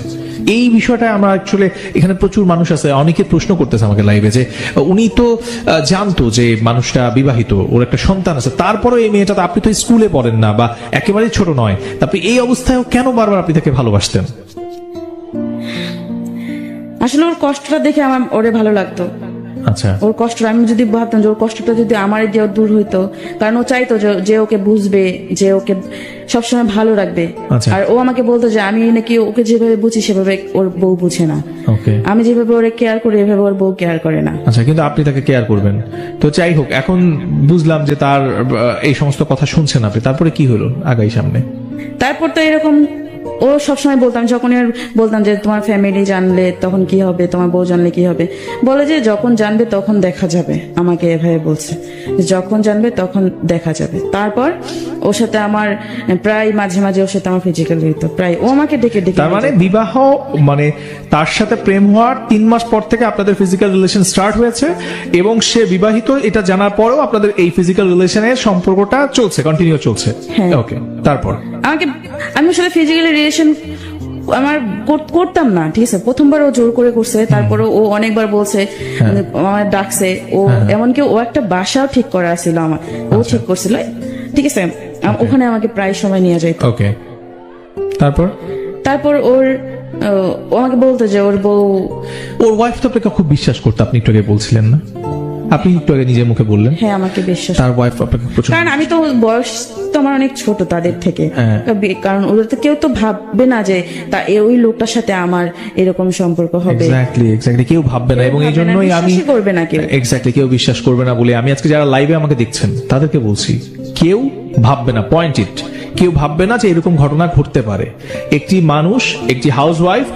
এই বিষয়টা আমরা অ্যাকচুয়ালি, এখানে প্রচুর মানুষ আছে, অনেকে প্রশ্ন করতেছে আমাকে লাইভে, যে উনি তো জানতো যে মানুষটা বিবাহিত, ওর একটা সন্তান আছে, তারপরও এই মেয়েটা, আপনি তো স্কুলে পড়েন না বা একেবারেই ছোট নয়, তারপরে এই অবস্থায় কেন বারবার আপনি তাকে ভালোবাসতেন? আসলে ওর কষ্টটা দেখে আমার ওরে ভালো লাগতো। আচ্ছা। ওর কষ্ট, আমি যদি ভাবতাম যে ওর কষ্টটা যদি আমার দিয়ে দূর হইতো, কারণ ও চাইতো যে ওকে বুঝবে, যে ওকে সবসময় ভালো রাখবে। আর ও আমাকে বলতো যে আমি নাকি ওকে যেভাবে বুঝি সেভাবে ওর বউ বুঝে না, আমি যেভাবে ওরে কেয়ার করি এভাবে ওর বউ কেয়ার করে না। আচ্ছা, কিন্তু আপনি তাকে কেয়ার করবেন তো। যাই হোক, এখন বুঝলাম যে তার এই সমস্ত কথা শুনছেন আপনি, তারপরে কি হলো আগাই সামনে? তারপর তো এরকম ও সবসময় বলতাম, যখনই বলতাম যে তোমার ফ্যামিলি জানলে তখন কি হবে, তোমার বউ জানলে কি হবে, বলে যে যখন জানবে তখন দেখা যাবে। আমাকে এভাবে বলছে, যখন জানবে তখন দেখা যাবে। তারপর ওর সাথে আমার প্রায় মাঝে মাঝে ওর সাথে আমার ফিজিক্যাল হইতো, প্রায় ও আমাকে ডেকে ডেকে। তার মানে বিবাহ, মানে তার সাথে প্রেম হওয়ার 3 মাস পর থেকে আপনাদের ফিজিক্যাল রিলেশন স্টার্ট হয়েছে, এবং সে বিবাহিত এটা জানার পরেও আপনাদের এই ফিজিক্যাল রিলেশনের সম্পর্কটা চলছে, কন্টিনিউ চলছে। ওকে। তারপর আমি আসলে ফিজিক্যাল রিলেশন আমার করতাম না, ঠিক আছে। প্রথমবার ও জোর করে করছে, তারপরে ও অনেকবার বলছে, আমার ডাকছে, ও এমনকি ও একটা বাসাও ঠিক করা ছিল আমার, ও ঠিক করছিল, ঠিক আছে। ওখানে আমাকে প্রায় সময় নিয়ে যাইত। ওকে। তারপর ও আমাকে বলতো যে ওর বউ, ওর ওয়াইফ তো আপনাকে খুব বিশ্বাস করতো, আপনি একটু আগে বলছিলেন না? আপনি একটু আগে নিজের মুখে বললেন। হ্যাঁ, আমাকে বিশ্বাস। তার ওয়াইফ আপনাকে প্রচুর, কারণ আমি তো বয়স তো আমার অনেক ছোট তাদের থেকে, কারণ ওদের তো কেউ তো ভাববে না যে ওই লোকটার সাথে আমার এরকম সম্পর্ক হবে। এক্স্যাক্টলি কেউ ভাববে না, এবং এই জন্যই আমি করবে না কেউ, এক্স্যাক্টলি কেউ বিশ্বাস করবে না বলে আমি আজকে যারা লাইভে আমাকে দেখছেন তাদেরকে বলছি, কেউ ভাববে না, পয়েন্ট ইট, কেউ ভাববে না যে এরকম ঘটনা ঘটতে পারে। একটি মানুষ, একটি হাউসওয়াইফ,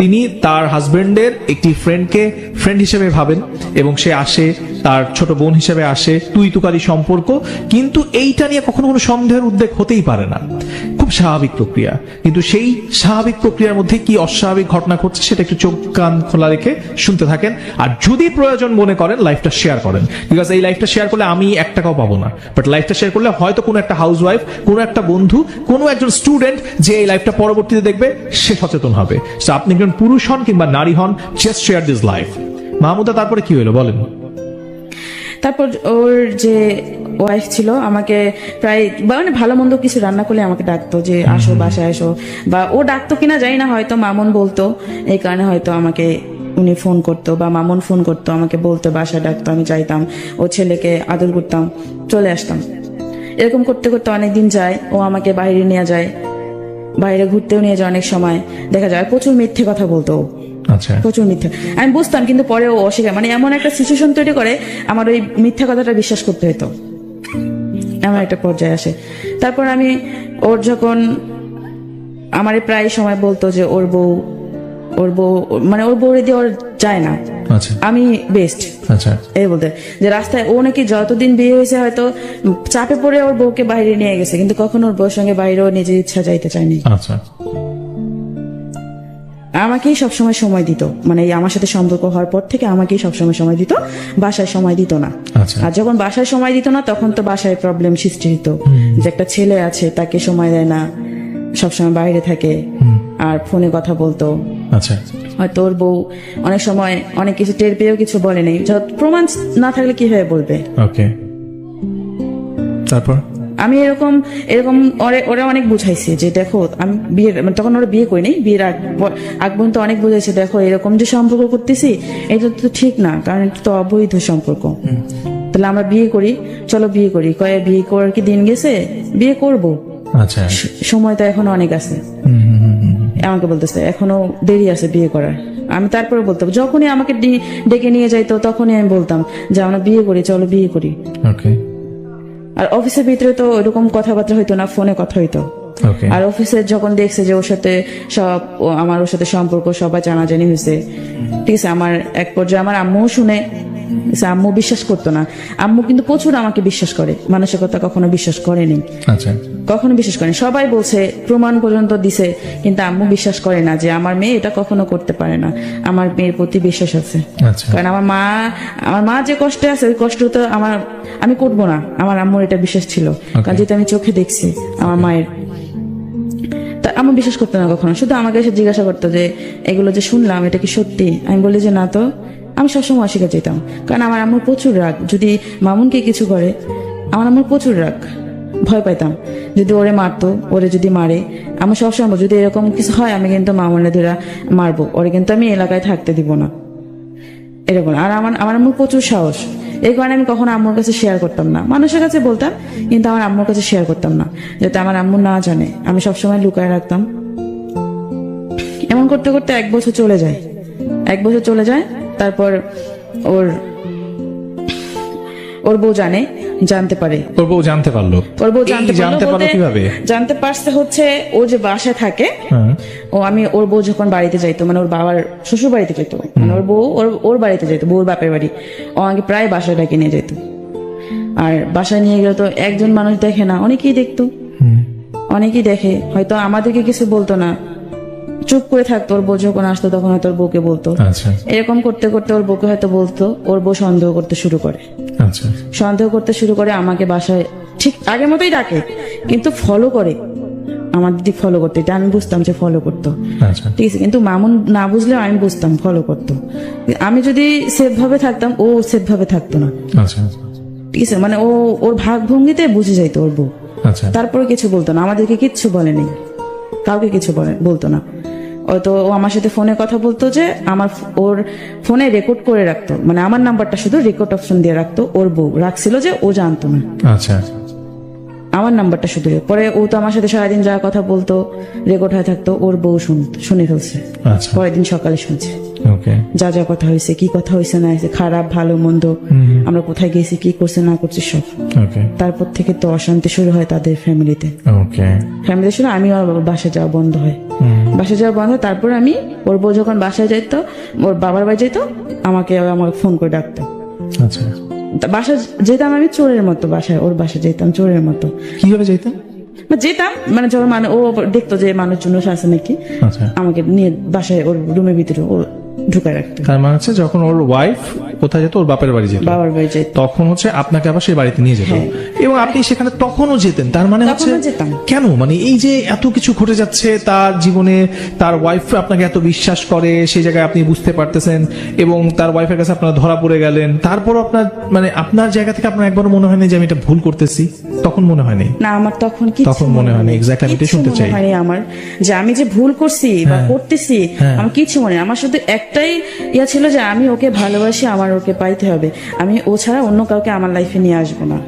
তিনি তার হাজবেন্ডের একটি ফ্রেন্ডকে ফ্রেন্ড হিসেবে ভাবেন, এবং সে আসে, তার ছোট বোন হিসেবে আসে, তুই তুকারি সম্পর্ক, কিন্তু এইটা নিয়ে কখনো কোনো সন্দেহের উদ্বেগ হতেই পারে না। খুব খুব স্বাভাবিক প্রক্রিয়া, কিন্তু সেই স্বাভাবিক প্রক্রিয়ার মধ্যে কি অস্বাভাবিক ঘটনা ঘটছে সেটা একটু চোখ কান খোলা রেখে শুনতে থাকেন। আর যদি প্রয়োজন মনে করেন লাইফটা শেয়ার করেন, বিকজ এই লাইফটা শেয়ার করলে আমি 1 টাকাও পাবো না, বাট লাইফটা শেয়ার করলে হয়তো কোনো একটা হাউসওয়াইফ, কোনো একটা বন্ধু, কোনো একজন স্টুডেন্ট যে এই লাইফটা পরবর্তীতে দেখবে সে সচেতন হবে। So আপনি একজন পুরুষ হন কিংবা নারী হন, just share this life. Mahmuda, তারপরে কি হলো বলেন? তারপর ওর যে ওয়াইফ ছিল আমাকে প্রায় মানে ভালো মন্দ কিছু রান্না করলে আমাকে ডাকতো যে আসো বাসায় আসো, বা ও ডাকতো কিনা জানি না, হয়তো মামুন বলতো, এই কারণে হয়তো আমাকে উনি ফোন করতো বা মামুন ফোন করতো, আমাকে বলতো, বাসায় ডাকতো, আমি যাইতাম, ও ছেলেকে আদর করতাম, চলে আসতাম। এরকম করতে করতে অনেকদিন যায়, ও আমাকে বাইরে নিয়ে যায়, বাইরে ঘুরতেও নিয়ে যায়, অনেক সময় দেখা যায় প্রচুর মিথ্যে কথা বলতো ও। আচ্ছা, প্রচুর মিথ্যা, আমি বুঝতাম, কিন্তু পরে ও অস্বীকার, মানে এমন একটা সিচুয়েশন তৈরি করে আমার ওই মিথ্যা কথাটা বিশ্বাস করতে হতো, এমন একটা পর্যায়ে আসে। তারপর আমি ওর যখন আমার প্রায় সময় বলতো যে ওর বউ মানে ওর বউরে দিয়ে ওর যায় না, আচ্ছা, আমি বেস্ট, আচ্ছা, এই বলতে যে রাস্তায় ও নাকি যতদিন বিয়ে হয়েছে হয়তো চাপে পড়ে ওর বউকে বাইরে নিয়ে গেছে, কিন্তু কখনো ওর বউর সঙ্গে বাইরেও নিজের ইচ্ছা যাইতে চায়নি। আচ্ছা, আমাকেই সবসময় সময় দিত, মানে এই আমার সাথে সম্পর্ক হওয়ার পর থেকে আমাকেই সবসময় সময় দিত, বাসায় সময় দিত না। আচ্ছা, আর যখন বাসায় সময় দিত না তখন তো বাসায় প্রবলেম সৃষ্টি হতো, যে একটা ছেলে আছে তাকে সময় দেয় না, সবসময় বাইরে থাকে আর ফোনে কথা বলতো। আচ্ছা, হয়তো ওর বউ অনেক সময় অনেক কিছু টের পেয়েও কিছু বলে নেই, প্রমাণ না থাকলে কিভাবে বলবে। ওকে, তারপর আমি এরকম ওরা অনেক বুঝাইছে যে দেখো, আমি বিয়ের মানে তখন ওরা বিয়ে করি নাই, বিয়ের আগ পর্যন্ত অনেক বুঝাইছে, দেখো এরকম যে সম্পর্ক করতেছি এটা তো ঠিক না, কারণ এটা তো অবৈধ সম্পর্ক, তাহলে আমরা বিয়ে করি, চলো বিয়ে করি। কয়ে বিয়ে করার কি দিন গেছে, বিয়ে করব, আচ্ছা, সময় তো এখনো অনেক আছে, আমাকে বলতেছে এখনো দেরি আছে বিয়ে করার। আমি তারপরে বলতাম, যখনই আমাকে ডেকে নিয়ে যাইতো তখনই আমি বলতাম যে আমরা বিয়ে করি, চলো বিয়ে করি। ওকে, আর অফিসের ভিতরে তো ওইরকম কথাবার্তা হইতো না, ফোনে কথা হইতো। ওকে, আর অফিসে যখন দেখছে যে ওর সাথে আমার ওর সাথে সম্পর্ক সবাই জানাজানি হয়েছে, ঠিক আছে, আমার এক পর্যায়ে আমার আম্মুও শুনে, আম্মু বিশ্বাস করতো না, আম্মু কিন্তু প্রচুর আমাকে বিশ্বাস করে, মানুষের কথা কখনো বিশ্বাস করেনি, আচ্ছা, কখনো বিশ্বাস করেনি, সবাই বলছে, প্রমাণ পর্যন্ত দিছে, কিন্তু আম্মু বিশ্বাস করে না যে আমার মেয়ে এটা কখনো করতে পারে না, আমার মেয়ের প্রতি বিশ্বাস আছে। আচ্ছা, কারণ আমার মা যে কষ্টে আছে ওই কষ্ট তো আমি করবো না, আমার আম্মুর এটা বিশ্বাস ছিল, কারণ যেটা আমি চোখে দেখছি আমার মায়ের। তা আমি বিশ্বাস করতো না কখনো, শুধু আমাকে এসে জিজ্ঞাসা করতো যে এগুলো যে শুনলাম এটা কি সত্যি, আমি বলি যে না তো, আমি সবসময় অস্বীকার যেতাম, কারণ আমার আম্মুর প্রচুর রাগ, যদি মামুনকে কিছু করে আমার আম্মুর প্রচুর রাগ, ভয় পাইতাম যদি ওরে মারতো, ওরে যদি মারে আমার সবসময় যদি এরকম কিছু হয় আমি কিন্তু মামুনের ধরে মারবো, ওরে কিন্তু আমি এলাকায় থাকতে দিব না, এরকম। আর আমার আম্মুর প্রচুর সাহস, এই কারণে আমি কখনো আম্মুর কাছে শেয়ার করতাম না, মানুষের কাছে বলতাম কিন্তু আমার আম্মুর কাছে শেয়ার করতাম না, যাতে আমার আম্মু না জানে, আমি সবসময় লুকায় রাখতাম। এমন করতে করতে 1 বছর চলে যায়, 1 বছর চলে যায়, তারপর ওর বউ জানতে পারে, ওর বউ জানতে পারলো, ওর বউ জানতে পারলো কিভাবে? জানতে পারছে হচ্ছে ও যে বাসায় থাকে, হ্যাঁ, ওর বউ যখন বাড়িতে যাইতো, মানে ওর বাবার শ্বশুর বাড়িতে যেত, মানে ওর বউ ওর বাড়িতে যেত, বউর বাপের বাড়ি, ও আমাকে প্রায় বাসায় ডাকে নিয়ে যেত। আর বাসায় নিয়ে গেলে তো একজন মানুষ দেখে না, অনেকেই দেখতো, অনেকেই দেখে, হয়তো আমাদেরকে কিছু বলতো না, চুপ করে থাকতো, ওর বউ যখন আসতো তখন হয়তো ওর বউকে বলতো। আচ্ছা, এরকম করতে করতে ওর বউকে হয়তো বলতো, ওর বউ সন্দেহ করতে শুরু করে, আচ্ছা, সন্দেহ করতে শুরু করে, আমাকে বাসায় ঠিক আগের মতোই ডাকে, কিন্তু ফলো করে, আমার দিদি ফলো করতো, এটা আমি বুঝতাম যে ফলো করতো, আচ্ছা, ঠিক আছে, কিন্তু মামুন না বুঝলেও আমি বুঝতাম ফলো করতো। আমি যদি সেফ ভাবে থাকতাম ও সেফ ভাবে থাকতো না, আচ্ছা, ঠিক আছে, মানে ওর ভাগ ভঙ্গিতে বুঝে যাইতো ওর বউ, আচ্ছা, তারপরে কিছু বলতো না, আমাদেরকে কিচ্ছু বলেনি, কাউকে কিছু বলতো না। হয়তো ও আমার সাথে ফোনে কথা বলতো যে ওর ফোনে রেকর্ড করে রাখতো, মানে আমার নাম্বারটা শুধু রেকর্ড অপশন দিয়ে রাখতো, ওর বউ রাখছিল যে ও জানতো না, আচ্ছা, আমার নাম্বারটা শুধু। পরে ও তো আমার সাথে সারাদিন যা কথা বলতো রেকর্ড হয়ে থাকতো, ওর বউ শুনে ফেলছে, আচ্ছা, পরের দিন সকালে শুনছে ওকে, যা যা কথা হয়েছে, কি কথা হয়েছে না হয়েছে, খারাপ ভালো মন্দ, আমরা কোথায় গেছি, কি করছে না করছে সব। ওকে, তারপর থেকে তো অশান্তি শুরু হয় তাদের ফ্যামিলিতে, ওকে, ফ্যামিলিতে শুরু, আমি ওর বাসায় যাওয়া বন্ধ হয়, বাসায় যাওয়া বন্ধ হয়। তারপর আমি ওর বউ যখন বাসায় যাইতো, ওর বাবার বাড়ি যেত, আমাকে ফোন করে ডাকতো, আচ্ছা, বাসায় যেতাম আমি চোরের মতো, বাসায় ওর বাসায় যেতাম চোরের মতো। কিভাবে যাইতেন? যেতাম, মানে যখন ও দেখতো যে মানুষজন আছে নাকি, আচ্ছা, আমাকে নিয়ে বাসায় ওর রুমের ভিতরে ও ঢুকায় রাখতো। তার মানে হচ্ছে যখন ওর ওয়াইফ কোথায় যেত, ওর বাপের বাড়ি যেত, বাবার বাড়ি যেত, তখন হচ্ছে আপনাকে আবার সেই বাড়িতে নিয়ে যেত, এবং আপনি সেখানে তখনও যেতেন। তার মানে হচ্ছে তখনও যেতাম। কেন, মানে এই যে এত কিছু ঘটে যাচ্ছে তার জীবনে, তার ওয়াইফ আপনাকে এত বিশ্বাস করে, সেই জায়গায় আপনি বুঝতে পারতেছেন, এবং তার ওয়াইফের কাছে আপনারা ধরা পড়ে গেলেন, তারপর আপনার মানে আপনার জায়গা থেকে আপনার একবারও মনে হয়নি যে আমি এটা ভুল করতেছি? তখন মনে হয়নি? না, আমার তখন তখন মনে হয়নি। এক্স্যাক্টলি আমি এটা শুনতে চাই। মনে হয়নি আমার যে আমি যে ভুল করছি বা করতেছি, আমার কিছু মনে নেই। আমার শুধু একটাই ইয়া ছিল যে আমি ওকে ভালোবাসি, আমার ওকে পাইতে হবে, আমি ও ছাড়া অন্য কাউকে আমার লাইফে নিয়ে আসবো না।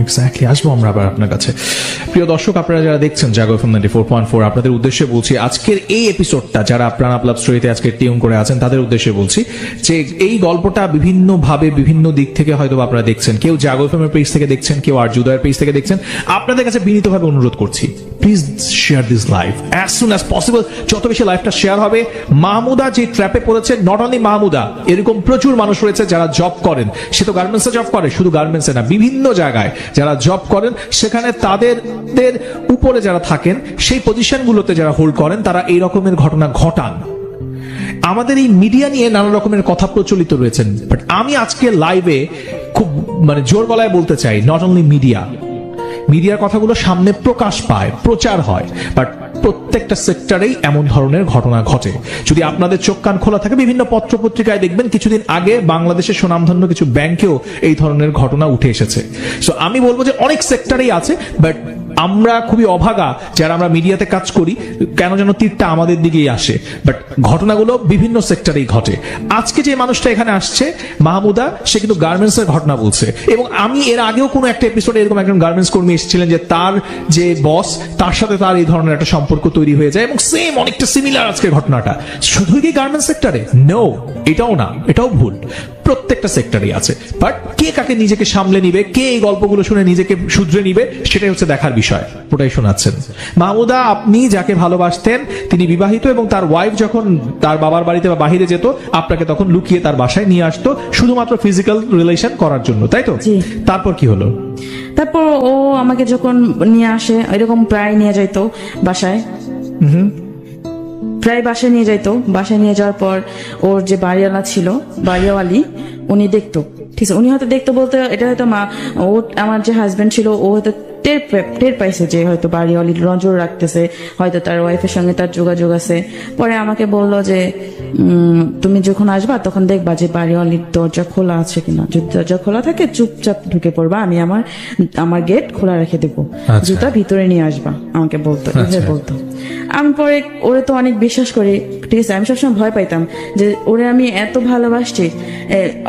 এক্স্যাক্টলি, আসবো আমরা আবার আপনার কাছে। প্রিয় দর্শক, আপনারা যারা দেখছেন জাগো এফএম 94.4, আপনাদের উদ্দেশ্যে বলছি আজকের এই এপিসোডটা, যারা প্রাণাপ লাভ স্টোরিতে আজকে টিউন করে আছেন তাদের উদ্দেশ্যে বলছি যে এই গল্পটা বিভিন্ন ভাবে বিভিন্ন দিক থেকে হয়তো আপনারা দেখছেন। কেউ জাগো এফএম এর পেজ থেকে দেখছেন, কেউ আর জুদয়ের পেজ থেকে দেখছেন। আপনাদের কাছে বিনীতভাবে অনুরোধ করছি, please share this live as soon as possible. যত বেশি লাইভটা শেয়ার হবে, মাহমুদা যে ট্র্যাপে পড়েছে, নট অনলি মাহমুদা, এরকম প্রচুর মানুষ রয়েছে যারা জব করেন। সে তো গার্মেন্টসে জব করে, শুধু গার্মেন্টসে না, বিভিন্ন জায়গায় যারা জব করেন, সেখানে তাদের উপরে যারা থাকেন, সেই পজিশনগুলোতে যারা হোল্ড করেন, তারা এই রকমের ঘটনা ঘটান। আমাদের এই মিডিয়া নিয়ে নানা রকমের কথা প্রচলিত রয়েছেন, বাট আমি আজকে লাইভে খুব মানে জোর গলায় বলতে চাই, নট অনলি মিডিয়ার কথাগুলো সামনে প্রকাশ পায়, প্রচার হয়, বাট প্রত্যেকটা সেক্টরেই এমন ধরনের ঘটনা ঘটে। যদি আপনাদের চোখ কান খোলা থাকে, বিভিন্ন পত্র পত্রিকায় দেখবেন কিছুদিন আগে বাংলাদেশের সুনামধন্য কিছু ব্যাংকেও এই ধরনের ঘটনা উঠে এসেছে। সো আমি বলবো যে অনেক সেক্টরেই আছে, বাট আমরা খুবই অভাগা যারা আমরা মিডিয়াতে কাজ করি, কেন যেন তীরটা আমাদের দিকেই আসে, বাট ঘটনাগুলো বিভিন্ন সেক্টরেই ঘটে। আজকে যে মানুষটা এখানে আসছে, মাহমুদা, সে কিন্তু গার্মেন্টস এর ঘটনা বলছে, এবং আমি এর আগেও কোনো একটা এপিসোডে এরকম একজন গার্মেন্টস কর্মী এসেছিলেন যে তার যে বস, তার সাথে তার এই ধরনের একটা সম্পর্ক তৈরি হয়ে যায়, এবং সেম অনেকটা সিমিলার আজকের ঘটনাটা। শুধুই কি গার্মেন্টস সেক্টরে? নো, এটাও না, এটাও ভুল। প্রত্যেকটা সেক্টরেই আছে, বাট কে কাকে নিজেকে সামলে নিবে, কে এই গল্পগুলো শুনে নিজেকে শুধরে নিবে, সেটাই হচ্ছে দেখার বিষয়। ওটাই শোনাচ্ছেন মাহমুদা। আপনি যাকে ভালোবাসতেন তিনি বিবাহিত, এবং তার ওয়াইফ যখন তার বাবার বাড়িতে বা বাহিরে যেত, আপনাকে তখন লুকিয়ে তার বাসায় নিয়ে আসতো শুধুমাত্র ফিজিক্যাল রিলেশন করার জন্য, তাই তো? তারপর কি হলো? তারপর ও আমাকে যখন নিয়ে আসে, এরকম প্রায় নিয়ে যাইতো বাসায়, প্রায় বাসায় নিয়ে যাইতো। বাসায় নিয়ে যাওয়ার পর ওর যে বাড়িওয়ালা ছিল, বাড়িওয়ালি, উনি দেখতো, ঠিক আছে, উনি হয়তো দেখতো বলতে এটা হয়তো ও আমার যে হাজবেন্ড ছিল, ও হয়তো টের পাইছে যে হয়তো বাড়িওয়ালি নজর রাখতেছে, হয়তো তার ওয়াইফের সঙ্গে তার যোগাযোগ আছে। পরে আমাকে বললো যে তুমি যখন আসবা তখন দেখবা যে বাড়িওয়ালির দরজা খোলা আছে কিনা, যদি দরজা খোলা থাকে চুপচাপ ঢুকে পড়বা, আমি আমার গেট খোলা রেখে দেবো, জুতা ভিতরে নিয়ে আসবা, আমাকে বলতো, বলতো। আমি পরে ওরে তো অনেক বিশ্বাস করি, ঠিক আছে, আমি সবসময় ভয় পাইতাম যে ওরে আমি এত ভালোবাসছি,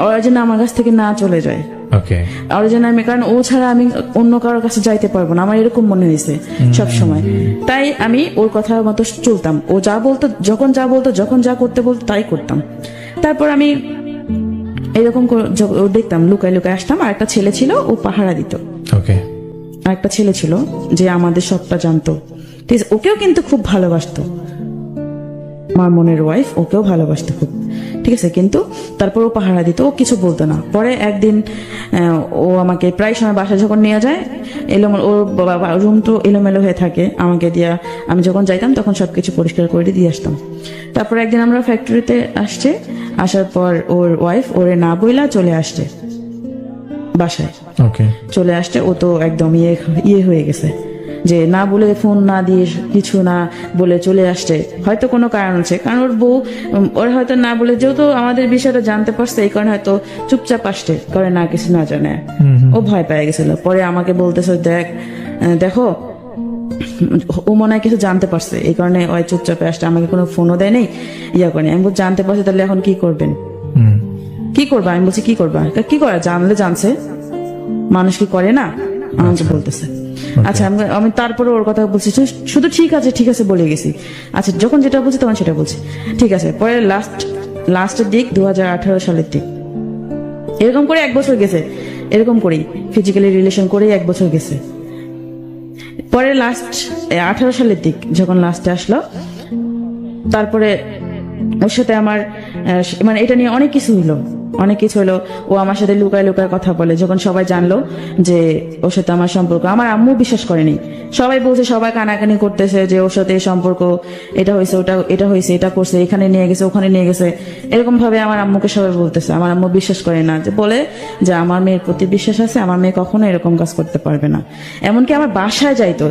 ওরা যেন আমার কাছ থেকে না চলে যায়, আর যেন আমি, কারণ ও ছাড়া আমি অন্য কারোর কাছে যাইতে পারবো না, আমার এরকম মনে হয়েছে সব সময়। তাই আমি ওর কথা মতো চলতাম, ও যা বলতো, যখন যা করতে বলতো তাই করতাম। তারপর আমি এরকম দেখতাম, লুকায় লুকায় আসতাম। আর একটা ছেলে ছিল, ও পাহারা দিত। আর একটা ছেলে ছিল যে আমাদের সবটা জানতো, ঠিক আছে, ওকেও কিন্তু খুব ভালোবাসতো, আমার মনের ওয়াইফ, ওকেও ভালোবাসতো খুব, ঠিক আছে, কিন্তু তারপর ও পাহারা দিত, ও কিছু বলতো না। পরে একদিন ও আমাকে প্রায় সময় বাসায় যখন নিয়ে যায়, ওর রুম তো এলোমেলো হয়ে থাকে, আমাকে দিয়া, আমি যখন যাইতাম তখন সবকিছু পরিষ্কার করে দিয়ে আসতাম। তারপর একদিন আমরা ফ্যাক্টরিতে আসার পর ওর ওয়াইফ ওরে না বইলা চলে আসছে বাসায়, চলে আসছে। ও তো একদম ইয়ে হয়ে গেছে যে না বলে, ফোন না দিয়ে, কিছু না বলে চলে আসছে, হয়তো কোনো কারণ আছে, কারণ ওর বউ ওর হয়তো না বলে, যেহেতু আমাদের বিষয়টা জানতে পারছে, এই কারণে হয়তো চুপচাপ আসছে, করে না কিছু না জানে, ও ভয় পেয়ে গেছিল। পরে আমাকে বলতেছে, দেখো ও মনে হয় কিছু জানতে পারছে, এই কারণে ওই চুপচাপে আসছে, আমাকে কোনো ফোনও দেয় নেই, ইয়া করে। আমি বলছি জানতে পারছে, তাহলে এখন কি করবেন, কি করবা? আমি বলছি কি করবা, কি করা, জানলে জানছে, মানুষ কি করে না, আমাকে বলতেছে। আচ্ছা, আমি তারপরে ওর কথা বলছি, শুধু ঠিক আছে বলে গেছি। আচ্ছা, যখন যেটা বলছি তখন সেটা বলছি, ঠিক আছে। পরে লাস্টের দিক 2018 সালের দিক, এরকম করে 1 বছর গেছে, এরকম করেই ফিজিক্যালি রিলেশন করে 1 বছর গেছে। পরে 18 সালের দিক যখন লাস্টে আসলো, তারপরে ওর সাথে আমার মানে এটা নিয়ে অনেক কিছু হলো। ও আমার সাথে লুকায় লুকায় কথা বলে। যখন সবাই জানলো যে ওর সাথে আমার সম্পর্ক, আমার আম্মু বিশ্বাস করেনি, সবাই বলছে, সবাই কানাকানি করতেছে যে ওর সাথে এই সম্পর্ক, এটা হয়েছে, এটা হয়েছে, এটা করছে, এখানে নিয়ে গেছে, ওখানে নিয়ে গেছে, এরকম ভাবে আমার আম্মুকে সবাই বলতেছে। আমার আম্মু বিশ্বাস করে না, যে বলে যে আমার মেয়ের প্রতি বিশ্বাস আছে, আমার মেয়ে কখনো এরকম কাজ করতে পারবে না। এমনকি আমার বাসায় যাইতো,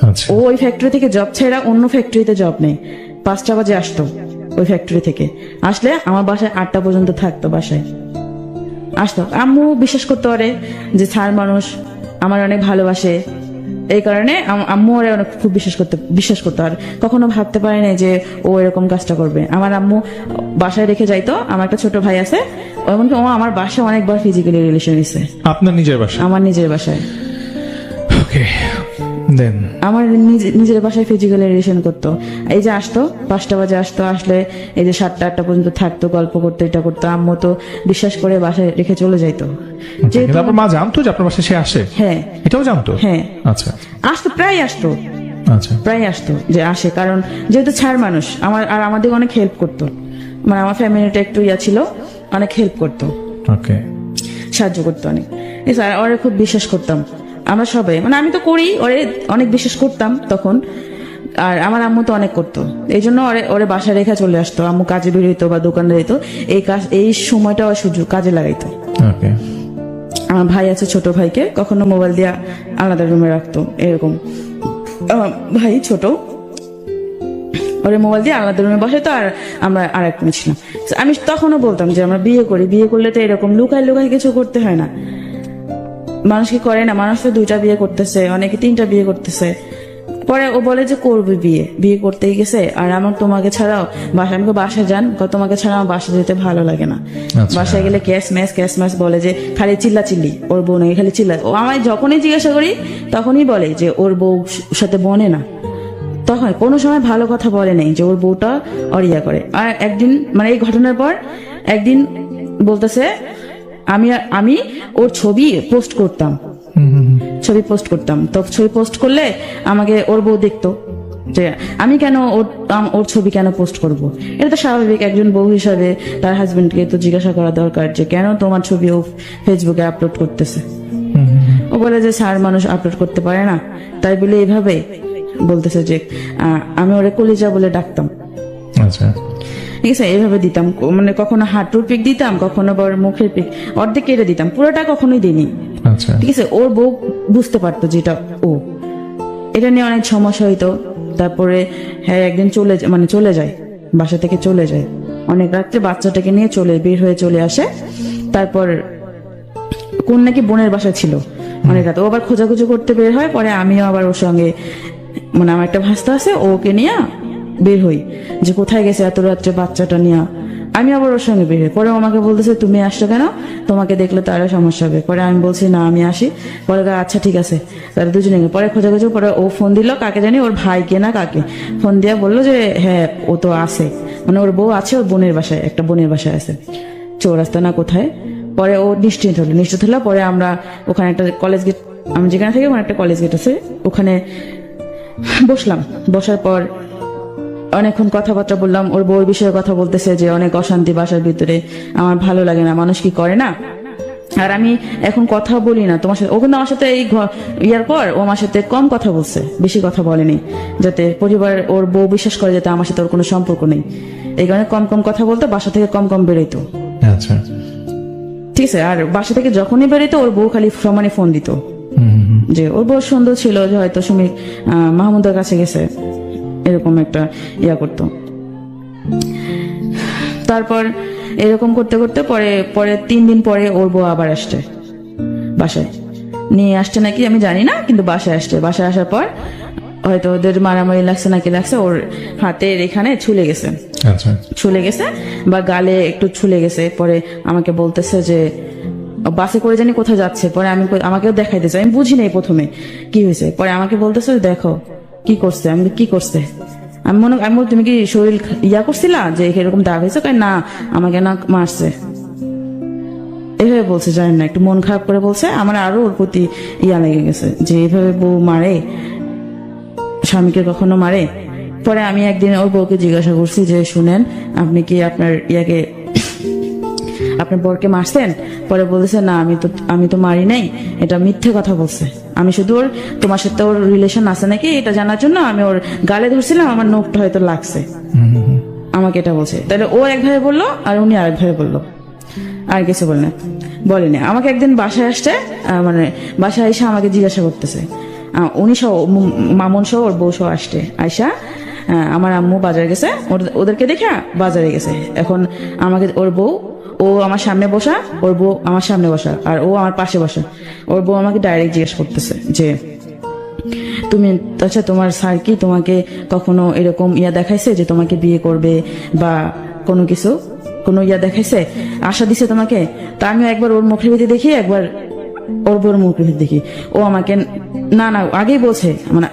আচ্ছা ও ওই ফ্যাক্টরি থেকে জব ছেড়ে অন্য ফ্যাক্টরিতে জব নেই, 5টা বাজে আসতো ওই ফ্যাক্টরি থেকে, আসলে আমার বাসায় 8টা পর্যন্ত থাকতো, বাসায় আসতো। আম্মু বিশ্বাস করতে পারে যে ছাড় মানুষ আমার অনেক ভালোবাসে, এই কারণে আম্মু ওরে অনেক খুব বিশ্বাস করতে পারে। কখনো ভাবতে পারে না যে ও এরকম কাজটা করবে। আমার আম্মু বাসায় রেখে যাইতো, আমার একটা ছোট ভাই আছে, এমনকি ও আমার বাসায় অনেকবার ফিজিক্যালি রিলেশন হয়েছে, আপনার নিজের বাসা? আমার নিজের বাসায়। ওকে দেন আমার নিজের বাসায় ফিজিক্যাল রিলেশন করতো। এই যে আসতো 5টা বাজে আসতো, আসলে এই যে 7টা 8টা পর্যন্ত থাকতো, গল্প করতো, এটা করতো। আম্মু তো বিশ্বাস করে বাসায় রেখে চলে যাইতো। কিন্তু আপনার মা জানতো যে আপনার বাসায় সে আসে? হ্যাঁ এটাও জানতো? হ্যাঁ আচ্ছা আসতো, প্রায় আসতো, আচ্ছা প্রায় আসতো যে আসে, কারণ যেহেতু ছাড় মানুষ আমার, আর আমাদের অনেক হেল্প করতো, মানে আমার ফ্যামিলিটা একটু ছিল, অনেক হেল্প করতো, ওকে সাহায্য করতো অনেক। স্যার ওরে খুব বিশ্বাস করতাম আমরা সবাই, মানে আমি তো করি, ওরে অনেক বিশ্বাস করতাম তখন, আর আমার আম্মু তো অনেক করতো। এই জন্য ওরে বাসায় রেখে চলে আসতো। আম্মু কাজে বেরোইতো বা দোকানে যেত, এই সময়টা ওর সুযোগ কাজে লাগাইতো। ওকে আমার ভাই আছে, ছোট ভাইকে কখনো মোবাইল দিয়ে আলাদা রুমে রাখতো, এরকম। আমার ভাই ছোট, ওরে মোবাইল দিয়ে আলাদা রুমে বসাইতো, আর আমরা আর এক রুমে ছিলাম। আমি তখনও বলতাম যে আমরা বিয়ে করি, বিয়ে করলে তো এরকম লুকাই লুকাই কিছু করতে হয় না। মানুষ কি করে না, মানুষ তো 2টা বিয়ে করতেছে, অনেকে 3টা বিয়ে করতেছে। পরে ও বলে যে করবে বিয়ে করতেই গেছে, আর আমার তোমাকে ছাড়াও আমাকে বাসায় যান, তোমাকে ছাড়া আমার বাসায় যেতে ভালো লাগে না। আচ্ছা। বাসায় গেলে ক্যাশ ম্যাচ বলে, যে খালি চিল্লি, ওর বউ নাকি খালি চিল্লা। ও আমায় যখনই জিজ্ঞাসা করি তখনই বলে যে ওর বউ সাথে বনে না, তখন কোনো সময় ভালো কথা বলে নেই যে ওর বউটা অরিয়া করে। আর একদিন, মানে এই ঘটনার পর একদিন বলতেছে, আমি ওর ছবি পোস্ট করতাম, তো ছবি পোস্ট করলে আমাকে ওর বউ দেখতো, যে আমি কেন ওর ছবি কেন পোস্ট করব। এটা তো স্বাভাবিক, একজন বউ হিসাবে তার হাজবেন্ডকে তো জিজ্ঞাসা করা দরকার যে কেন তোমার ছবি ও ফেসবুকে আপলোড করতেছে। ও বলে যে স্যার মানুষ আপলোড করতে পারে না, তাই বলে এইভাবে বলতেছে যে আমি ওরে কলিজা বলে ডাকতাম। আচ্ছা ঠিক আছে, এইভাবে দিতাম, মানে কখনো হাঁটুর পিক দিতাম, কখনো আবার মুখের পিক অর্ধেক কেটে দিতাম, পুরোটা কখনোই দিইনি। আচ্ছা ঠিক আছে, ওর বউ বুঝতে পারতো যেটা ও, এটা নিয়ে অনেক সমস্যা হইতো। তারপরে হ্যাঁ একদিন চলে যায়, বাসা থেকে চলে যায় অনেক রাত্রে, বাচ্চাটাকে নিয়ে বের হয়ে চলে আসে। তারপর কোন নাকি বোনের বাসা ছিল অনেক রাত, ও আবার খোঁজাখুঁজি করতে বের হয়। পরে আমিও আবার ওর সঙ্গে, মানে আমার একটা ভাস্তা আছে, ওকে নিয়ে বের হই যে কোথায় গেছে এত রাত্রে বাচ্চাটা নিয়ে। আমি আবার ওর সঙ্গে বের হই। পরে আমাকে বলতেছে তুমি আসছো কেন, তোমাকে দেখলে তো আরো সমস্যা হবে। পরে আমি বলছি না আমি আসি। পরে আচ্ছা ঠিক আছে, তারা দুজনে পরে খোঁজাখুঁজি। পরে ও ফোন দিল, কাকে জানি, ওর ভাইকে না কাকে ফোন দিয়ে বললো যে হ্যাঁ ও তো আছে, মানে ওর বউ আছে, ওর বোনের বাসায়, একটা বোনের বাসায় আছে, চৌরাস্তা না কোথায়। পরে ও নিশ্চিত হলো। পরে আমরা ওখানে একটা কলেজ গেট, আমি যেখানে থাকি ওখানে একটা কলেজ গেট আছে, ওখানে বসলাম। বসার পর অনেকক্ষণ কথাবার্তা বললাম, ওর বউর বিষয়ে কথা বলতেছে যে অনেক অশান্তি বাসার ভিতরে, আমার ভালো লাগে না, মানুষ কি করে না। আর আমি এখন কথা বলি না তোমার সাথে। ও কিন্তু আমার সাথে এই ইয়ার পর ও আমার সাথে কম কথা বলছে, বেশি কথা বলেনি, যাতে পরিবার ওর বউ বিশ্বাস করে যাতে আমার সাথে ওর কোনো সম্পর্ক নেই। এই কারণে কম কথা বলতো, বাসা থেকে কম বেরোইতো। আচ্ছা ঠিক আছে, আর বাসা থেকে যখনই বেরোইতো ওর বউ খালি সমানে ফোন দিত যে ওর বউ সুন্দর ছিল, যে হয়তো সুমি মাহমুদের কাছে গেছে, এরকম একটা ইয়া করতো। তারপর এরকম করতে করতে পরে 3 দিন পরে ওর বউ আবার আসছে, বাসায় নিয়ে আসছে নাকি আমি জানি না, কিন্তু বাসায় আসছে। বাসায় আসার পর হয়তো ওদের মারামারি লাগছে নাকি লাগছে, ওর হাতের এখানে ছুলে গেছে বা গালে একটু ছুলে গেছে। পরে আমাকে বলতেছে যে বাসে করে জানি কোথায় যাচ্ছে। পরে আমাকেও দেখাইতেছে, আমি বুঝি নাই প্রথমে কি হয়েছে। পরে আমাকে বলতেছে দেখো কি করছে। আমি কি করছে, আমি তুমি কি শরীর ইয়া করছিলা যে এরকম দাগ হয়েছে? না আমাকে না মারছে, এভাবে বলছে। জানেন না, একটু মন খারাপ করে বলছে। আমার আরো ওর প্রতি ইয়া লেগে গেছে যে এইভাবে বউ মারে, স্বামীকে কখনো মারে। পরে আমি একদিন ওর বউকে জিজ্ঞাসা করছি যে শুনেন, আপনি কি আপনার ইয়াকে আপনার বরকে মারছেন? পরে বলেছে না আমি তো মারি নাই, এটা মিথ্যে কথা বলছে। আমি শুধু ওর তোমার সাথে ওর রিলেশন আছে নাকি এটা জানার জন্য আমি ওর গালে ধরছিলাম, আমার নখটা হয়তো লাগছে, আমাকে এটা বলছে। তাহলে ও এক ভাবে বললো আর উনি আরেক ভাবে বললো, আর কিছু বলেনি। আমাকে একদিন বাসায় আসছে, মানে বাসায় এসে আমাকে জিজ্ঞাসা করতেছে, উনি সহ মামুন সহ ওর বউ সহ আসছে, আয়সা আমার আম্মু বাজারে গেছে, ওদেরকে দেখা বাজারে গেছে। এখন আমাকে ওর বউ, ও আমার সামনে বসা, ওর বউ আমার সামনে বসা, আর ও আমার পাশে বসা। ওর বউ আমাকে ডাইরেক্ট জিজ্ঞেস করতেছে যে তুমি, আচ্ছা তোমার স্যার কি তোমাকে কখনো এরকম দেখাইছে যে তোমাকে বিয়ে করবে বা কোনো কিছু, কোনো দেখাইছে, আশা দিছে তোমাকে? তা আমি একবার ওর মুখের ভিতরে দেখি, একবার ওর বউর মুখের ভিতরে দেখি। ও আমাকে না আগেই বলছে, মানে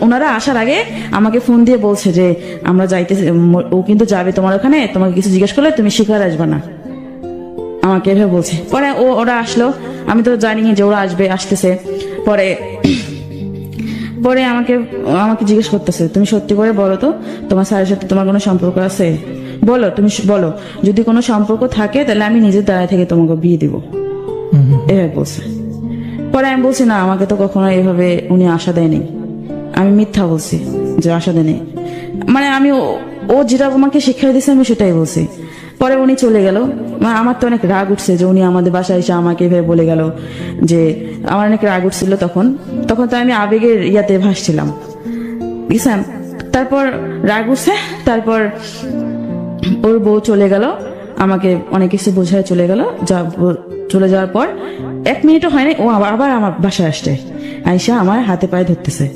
ওনারা আসার আগে আমাকে ফোন দিয়ে বলছে যে আমরা যাইতেছি, ও কিন্তু যাবে তোমার ওখানে, তোমাকে কিছু জিজ্ঞেস করলে তুমি শিকার আসবে না, আমাকে এভাবে বলছে। পরে ওরা আসলো, আমি তো জানি যে ওরা আসতেছে। পরে আমাকে জিজ্ঞেস করতেছে, তুমি সত্যি করে বলো তো তোমার স্যারের সাথে তোমার কোনো সম্পর্ক আছে? বলো, তুমি বলো, যদি কোনো সম্পর্ক থাকে তাহলে আমি নিজের দ্বারা থেকে তোমাকে বিয়ে দিব, এভাবে বলছে। পরে আমি বলছি না, আমাকে তো কখনো এভাবে উনি আশা দেয়নি। আমি মিথ্যা বলছি যে আশা দেয়নি, মানে আমি ও যেটা আমাকে শিক্ষা দিয়েছে আমি সেটাই বলছি। পরে উনি চলে গেল, আমার তো অনেক রাগ উঠছে যে উনি আমাদের বাসায় এসে আমাকে এভাবে বলে গেল, যে আমার অনেক রাগ উঠছিল। তখন তো আমি আবেগের ভাসছিলাম, বুঝছেন। তারপর রাগ উঠছে, তারপর ওর বউ চলে গেল, আমাকে অনেক কিছু বোঝায় চলে গেল। চলে যাওয়ার পর 1 মিনিটও হয় নাই, ও আবার আমার বাসায় আসছে, আইসা আমার হাতে পায়ে ধরতেছে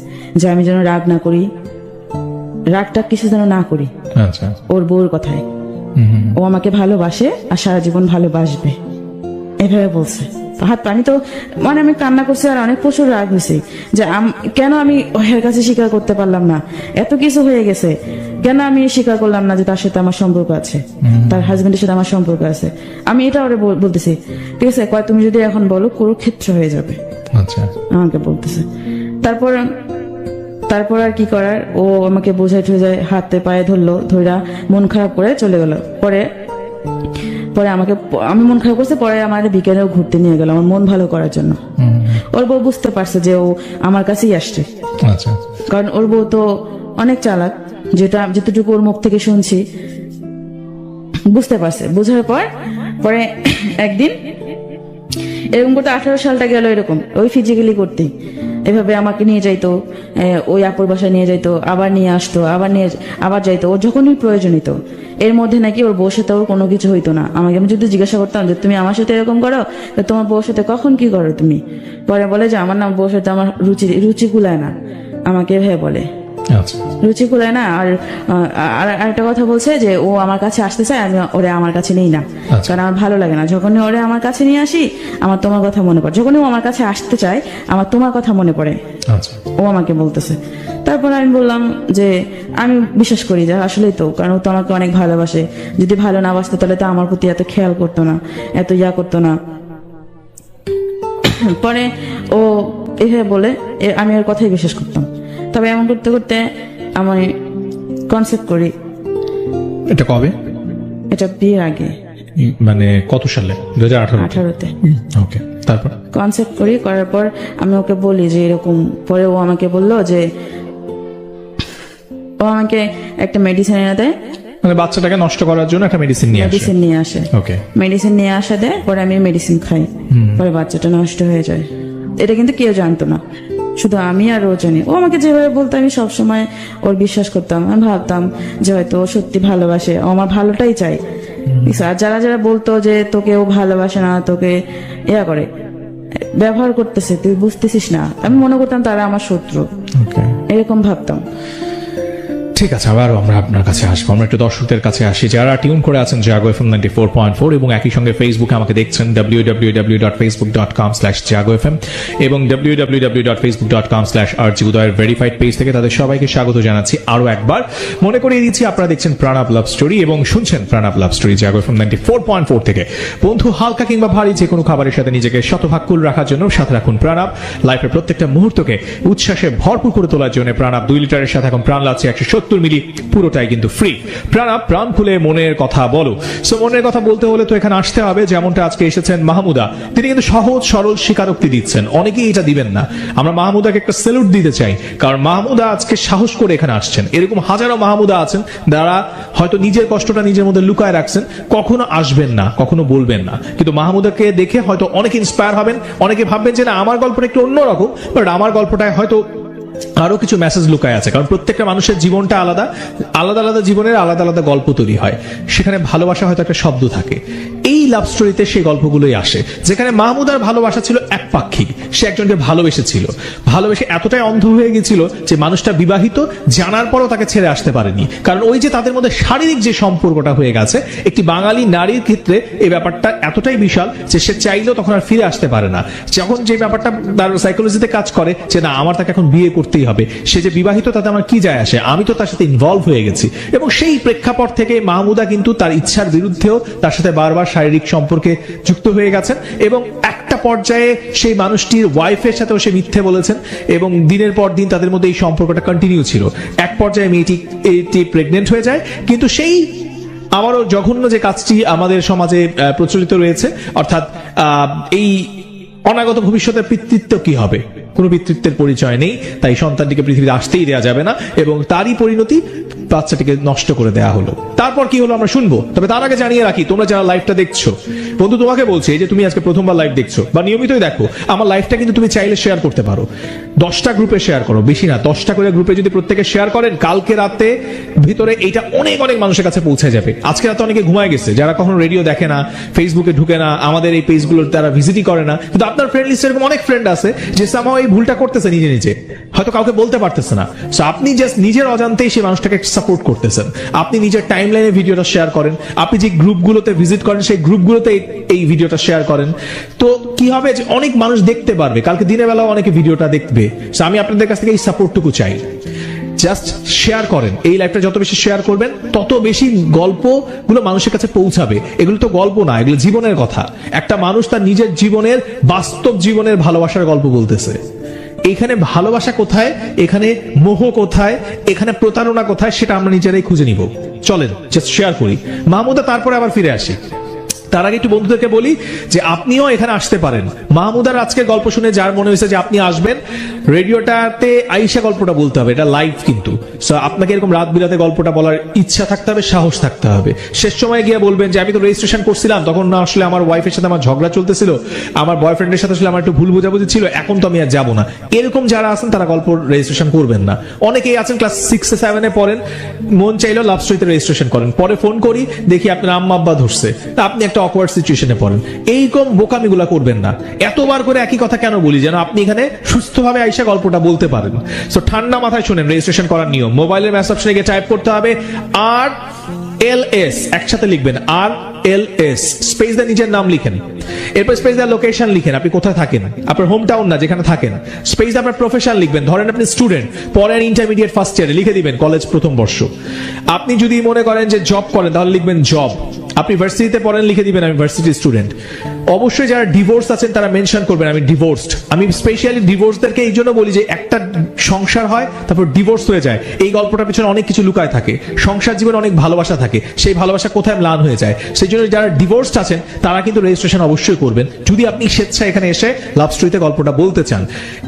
যে আমি যেন রাগ না করি, রাগটা কিছু যেন না করি। আচ্ছা, ওর বউর কথায় ও আমাকে ভালোবাসে আর সারা জীবন ভালোবাসবে, এভাবে বলছে। আমি তো মানে আমি কান্না করছি আর অনেক প্রচুর রাগ হয়েছি যে কেন আমি ওর কাছে স্বীকার করতে পারলাম না, এত কিছু হয়ে গেছে, কেন আমি স্বীকার করলাম না যে তার সাথে আমার সম্পর্ক আছে, তার হাজবেন্ডের সাথে আমার সম্পর্ক আছে। আমি এটা ওরে বলতেছি, ঠিক আছে তুমি যদি এখন বলো কুরুক্ষেত্র হয়ে যাবে, আচ্ছা আমাকে বলতেছে। তারপর আর কি করার, ও আমাকে বোঝাই ঠোঝায় হাতে পায়ে ধরলো, ধইরা মন খারাপ করে চলে গেল। পরে আমি মন খারাপ করছে, পরে আমার বিকেলেও ঘুরতে নিয়ে গেল আমার মন ভালো করার জন্য। ওর বউ বুঝতে পারছে যে ও আমার কাছেই আসছে, কারণ ওর বউ তো অনেক চালাক, যেটুকু ওর মুখ থেকে শুনছি বুঝতে পারছে। বোঝার পরে একদিন এরকম করতে 18 সালটা গেল, এরকম ওই ফিজিক্যালি করতেই এভাবে আমাকে নিয়ে যাইতো, ওই আপুর বাসায় নিয়ে যাইতো, আবার নিয়ে আসতো, আবার যাইতো, ওর যখনই প্রয়োজন হইতো। এর মধ্যে নাকি ওর বউর সাথে ওর কোনো কিছু হইতো না। আমি যদি জিজ্ঞাসা করতাম যে তুমি আমার সাথে এরকম করো, তোমার বউর সাথে কখন কি করো তুমি? পরে বলে যে আমার নাম বউর সাথে আমার রুচি কুলায় না, আমাকে এভাবে বলে রুচি কুলায় না। আর একটা কথা বলছে যে ও আমার কাছে আসতে চায়, আমি ওরে আমার কাছে নেই না, কারণ আমার ভালো লাগে না যখনই ওরে আমার কাছে নিয়ে আসি, আমার তোমার কথা মনে পড়ে। যখনই ও আমার কাছে আসতে চায় আমার তোমার কথা মনে পড়ে, ও আমাকে বলতেছে। তারপর আমি বললাম যে আমি বিশ্বাস করি যে আসলেই তো, কারণ ও তো আমাকে অনেক ভালোবাসে, যদি ভালো না বাসতো তাহলে তো আমার প্রতি এত খেয়াল করতো না, এত করতো না। পরে ও এভাবে বলে আমি ওর কথাই বিশ্বাস করতাম। তবে এমন করতে করতে আমি কনসেপ্ট করি। এটা কবে? এটা বিয়ের আগে, মানে কত সালে? 2018-তে। ওকে, তারপর কনসেপ্ট করার পর আমি ওকে বলি যে এরকম। পরে ও আমাকে বললো যে ও আমাকে একটা মেডিসিন এনে দেয়, মানে বাচ্চাটাকে নষ্ট করার জন্য একটা মেডিসিন নিয়ে আসে। ওকে, মেডিসিন নিয়ে আসা দেয়, পরে আমি মেডিসিন খাই, পরে বাচ্চাটা নষ্ট হয়ে যায়। এটা কিন্তু কেউ জানতো না, শুধু আমি আর ও জানি। ও আমাকে যেভাবে বলতো আমি সবসময় ওর বিশ্বাস করতাম। আমি ভাবতাম যে হয়তো ও সত্যি ভালোবাসে, ও আমার ভালোটাই চাই। আর যারা বলতো যে তোকে ও ভালোবাসে না, তোকে করে ব্যবহার করতেছে, তুই বুঝতেছিস না, আমি মনে করতাম তারা আমার শত্রু, এরকম ভাবতাম। ঠিক আছে, আবার আমরা আপনার কাছে আসবো। আমরা একটু দর্শকদের কাছে আসি যারা টিউন করে আছেন জাগো FM 94.4 এবং একই সঙ্গে ফেসবুকে আমাকে দেখছেন www.facebook.com/jago.fm এবং www.facebook.com/rjudoyer ভেরিফাইড পেজ থেকে। তাদের সবাইকে স্বাগত জানাচ্ছি আরো একবার। মনে করিয়ে দিচ্ছি আপনারা দেখছেন প্রাণাপ লাভ স্টোরি এবং শুনছেন প্রাণাপ লাভ স্টোরি জাগো FM 94.4 থেকে। বন্ধু, হালকা কিংবা ভারী যে কোনো খাবারের সাথে নিজেকে শতভাগ কুল রাখার জন্য সাথে রাখুন প্রাণাপ। লাইফের প্রত্যেকটা মুহূর্তকে উচ্ছ্বাসে ভরপুর করে তোলার জন্য প্রাণাপ 2 লিটারের সাথে এখন প্রাণ লাগছে 170 74 মিলি পুরোটাই কিন্তু ফ্রি। প্রাণ খুলে মনের কথা বলো। সো মনের কথা বলতে হলে তো এখানে আসতে হবে, যেমনটা আজকে এসেছেন মাহমুদা, তিনি কিন্তু সহজ সরল স্বীকারোক্তি দিচ্ছেন, অনেকেই এটা দিবেন না। আমরা মাহমুদাকে একটা স্যালুট দিতে চাই, কারণ মাহমুদা আজকে সাহস করে এখানে আসছেন। এরকম হাজারো মাহমুদা আছেন যারা হয়তো নিজের কষ্টটা নিজের মধ্যে লুকায় রাখছেন, কখনো আসবেন না, কখনো বলবেন না, কিন্তু মাহমুদাকে দেখে হয়তো অনেকে ইন্সপায়ার হবেন, অনেকে ভাববেন যে না আমার গল্পটা একটু অন্যরকম, বাট আমার গল্পটায় হয়তো আরো কিছু মেসেজ লুকায় আছে। কারণ প্রত্যেকটা মানুষের জীবনটা আলাদা, আলাদা আলাদা জীবনের আলাদা আলাদা গল্প তৈরি হয়, সেখানে ভালোবাসা হয়তো একটা শব্দ থাকে। এই লাভ স্টোরিতে সেই গল্পগুলোই আসে, যেখানে মাহমুদার ভালোবাসা ছিল একপাক্ষিক। সে একজনকে ভালোবেসেছিল, ভালোবেসে এতটাই অন্ধ হয়ে গেছিল যে মানুষটা বিবাহিত জানার পরও তাকে ছেড়ে আসতে পারেনি। কারণ ওই যে তাদের মধ্যে শারীরিক যে সম্পর্কটা হয়ে গেছে, একটি বাঙালি নারীর ক্ষেত্রে এই ব্যাপারটা এতটাই বিশাল যে সে চাইলেও তখন আর ফিরে আসতে পারে না। যখন যে ব্যাপারটা তার সাইকোলজিতে কাজ করে যে না আমার তাকে এখন বিয়ে করতেই হবে, সে যে বিবাহিত তাতে আমার কি যায় আসে, আমি তো তার সাথে ইনভলভ হয়ে গেছি। এবং সেই প্রেক্ষাপট থেকে মাহমুদা কিন্তু তার ইচ্ছার বিরুদ্ধেও তার সাথে বারবার শারীরিক সম্পর্কে যুক্ত হয়ে গেছেন, এবং একটা পর্যায়ে সেই মানুষটির ওয়াইফের সাথেও সে মিথ্যে বলেছেন, এবং দিনের পর দিন তাদের মধ্যে এই সম্পর্কটা কন্টিনিউ ছিল। এক পর্যায়ে মেয়েটি প্রেগনেন্ট হয়ে যায়, কিন্তু সেই আবারও জঘন্য যে কাজটি আমাদের সমাজে প্রচলিত রয়েছে, অর্থাৎ এই অনাগত ভবিষ্যতের পিতৃত্ব কি হবে, কোনো পিতৃত্বের পরিচয় নেই, তাই সন্তানটিকে পৃথিবীতে আসতেই দেওয়া যাবে না, এবং তারই পরিণতি বাচ্চাটিকে নষ্ট করে দেওয়া হলো। তারপর কি হলো আমরা শুনবো, তবে তার আগে জানিয়ে রাখি, তোমরা যারা লাইভটা দেখছো, বন্ধু তোমাকে বলছি যে তুমি আজকে প্রথমবার লাইভ দেখছো বা নিয়মিতই দেখো, আমার লাইভটা কিন্তু তুমি চাইলে শেয়ার করতে পারো। 10টা গ্রুপে শেয়ার করো, বেশি না 10টা করে গ্রুপে যদি প্রত্যেকে শেয়ার করেন, কালকে রাতে ভিতরে এইটা অনেক অনেক মানুষের কাছে পৌঁছে যাবে। আজকে রাতে অনেকে ঘুমায় গেছে, যারা কখনো রেডিও দেখে না, ফেসবুকে ঢুকে না, আমাদের এই পেজগুলোর তারা ভিজিটই করে না, কিন্তু আপনার ফ্রেন্ড লিস্টে এরকম অনেক ফ্রেন্ড আছে যে সামহাও এই ভুলটা করতেছে নিজে নিজে, হয়তো কাউকে বলতে পারতেছে না। সো আপনি জাস্ট নিজের অজান্তেই সেই মানুষটাকে সাপোর্ট করতেছেন। আপনি নিজের টাইমলাইনে ভিডিওটা শেয়ার করেন, আপনি যে গ্রুপগুলোতে ভিজিট করেন সেই গ্রুপগুলোতে এই ভিডিওটা শেয়ার করেন, তো কি হবে যে অনেক মানুষ দেখতে পারবে, কালকে দিনের বেলাও অনেকে ভিডিওটা দেখবে। সো আমি আপনাদের কাছ থেকে এই সাপোর্টটুকু চাই, জাস্ট শেয়ার করেন। এই লাইভটা যত বেশি শেয়ার করবেন তত বেশি গল্পগুলো মানুষের কাছে পৌঁছাবে। এগুলো তো গল্প না, এগুলো জীবনের কথা। একটা মানুষ তার নিজের জীবনের, বাস্তব জীবনের ভালোবাসার গল্প বলতেছে। এখানে ভালোবাসা কোথায়, এখানে মোহ কোথায়, এখানে প্রতারণা কোথায়, সেটা আমরা নিজেরাই খুঁজে নিব। চলেন জাস্ট শেয়ার করি। মাহমুদা তারপরে আবার ফিরে আসি। তার আগে একটু বন্ধুদেরকে বলি যে আপনিও এখানে আসতে পারেন। মাহমুদার আজকের গল্প শুনে যার মনে হয়েছে যে আপনি আসবেন, রেডিওটাতে আইসা গল্পটা বলতে হবে, এটা লাইভ কিন্তু। সো আপনাকে এরকম রাত বিরাতে গল্পটা বলার ইচ্ছা থাকতে হবে, সাহস থাকতে হবে। শেষ সময় গিয়ে বলবেন যে আমি তো রেজিস্ট্রেশন করছিলাম, তখন না আসলে আমার ওয়াইফের সাথে আমার ঝগড়া চলতেছিল, আমার বয়ফ্রেন্ডের সাথে আসলে আমার একটু ভুল বোঝাবুঝি ছিল, এখন তো আমি আর যাবো না। এরকম যারা আছেন তারা গল্প রেজিস্ট্রেশন করবেন না। অনেকেই আছেন ক্লাস 6-7 পড়েন, মন চাইলেও লাভ স্টোরিতে রেজিস্ট্রেশন করেন, পরে ফোন করি দেখি আপনার আম্মা আব্বা ধরছে, তা আপনি একটা অকওয়ার্ড সিচুয়েশনে পড়েন। এইরকম বোকামিগুলা করবেন না। এতবার করে একই কথা কেন বলি, যেন আপনি এখানে সুস্থভাবে আইসা গল্পটা বলতে পারেন। সো ঠান্ডা মাথায় শুনেন রেজিস্ট্রেশন করার নিয়ম। মোবাইলের মেসেজ অপশনে গিয়ে টাইপ করতে হবে RLS, একসাথে লিখবেন RLS, স্পেস দিয়ে নিজের নাম লিখেন, এরপর স্পেস দিয়ে লোকেশন লিখেন, আপনি কোথায় থাকেন, আপনার হোম টাউন না যেখানে থাকেন, স্পেস দিয়ে আপনার প্রফেশন লিখবেন, ধরেন আপনি স্টুডেন্ট, পরের ইন্টারমিডিয়েট ফার্স্ট ইয়ারে লিখে দিবেন কলেজ প্রথম বর্ষ। আপনি যদি মনে করেন যে জব করেন তাহলে লিখবেন জব। আপনি ভার্সিটিতে পড়েন লিখে দিবেন আমি ভার্সিটি স্টুডেন্ট। অবশ্যই যারা ডিভোর্স আছেন তারা মেনশন করবেন আমি ডিভোর্সড। আমি স্পেশালি ডিভোর্সদেরকে এই জন্য বলি যে একটা সংসার হয় তারপর ডিভোর্স হয়ে যায়, এই গল্পটার পিছনে অনেক কিছু লুকায় থাকে। সংসার জীবনে অনেক ভালোবাসা থাকে, সেই ভালোবাসা কোথায় ম্লান হয়ে যায়। সেই জন্য যারা ডিভোর্সড আছেন তারা কিন্তু রেজিস্ট্রেশন অবশ্যই করবেন, যদি আপনি স্বেচ্ছায় এখানে এসে লাভ স্টোরিতে গল্পটা বলতে চান।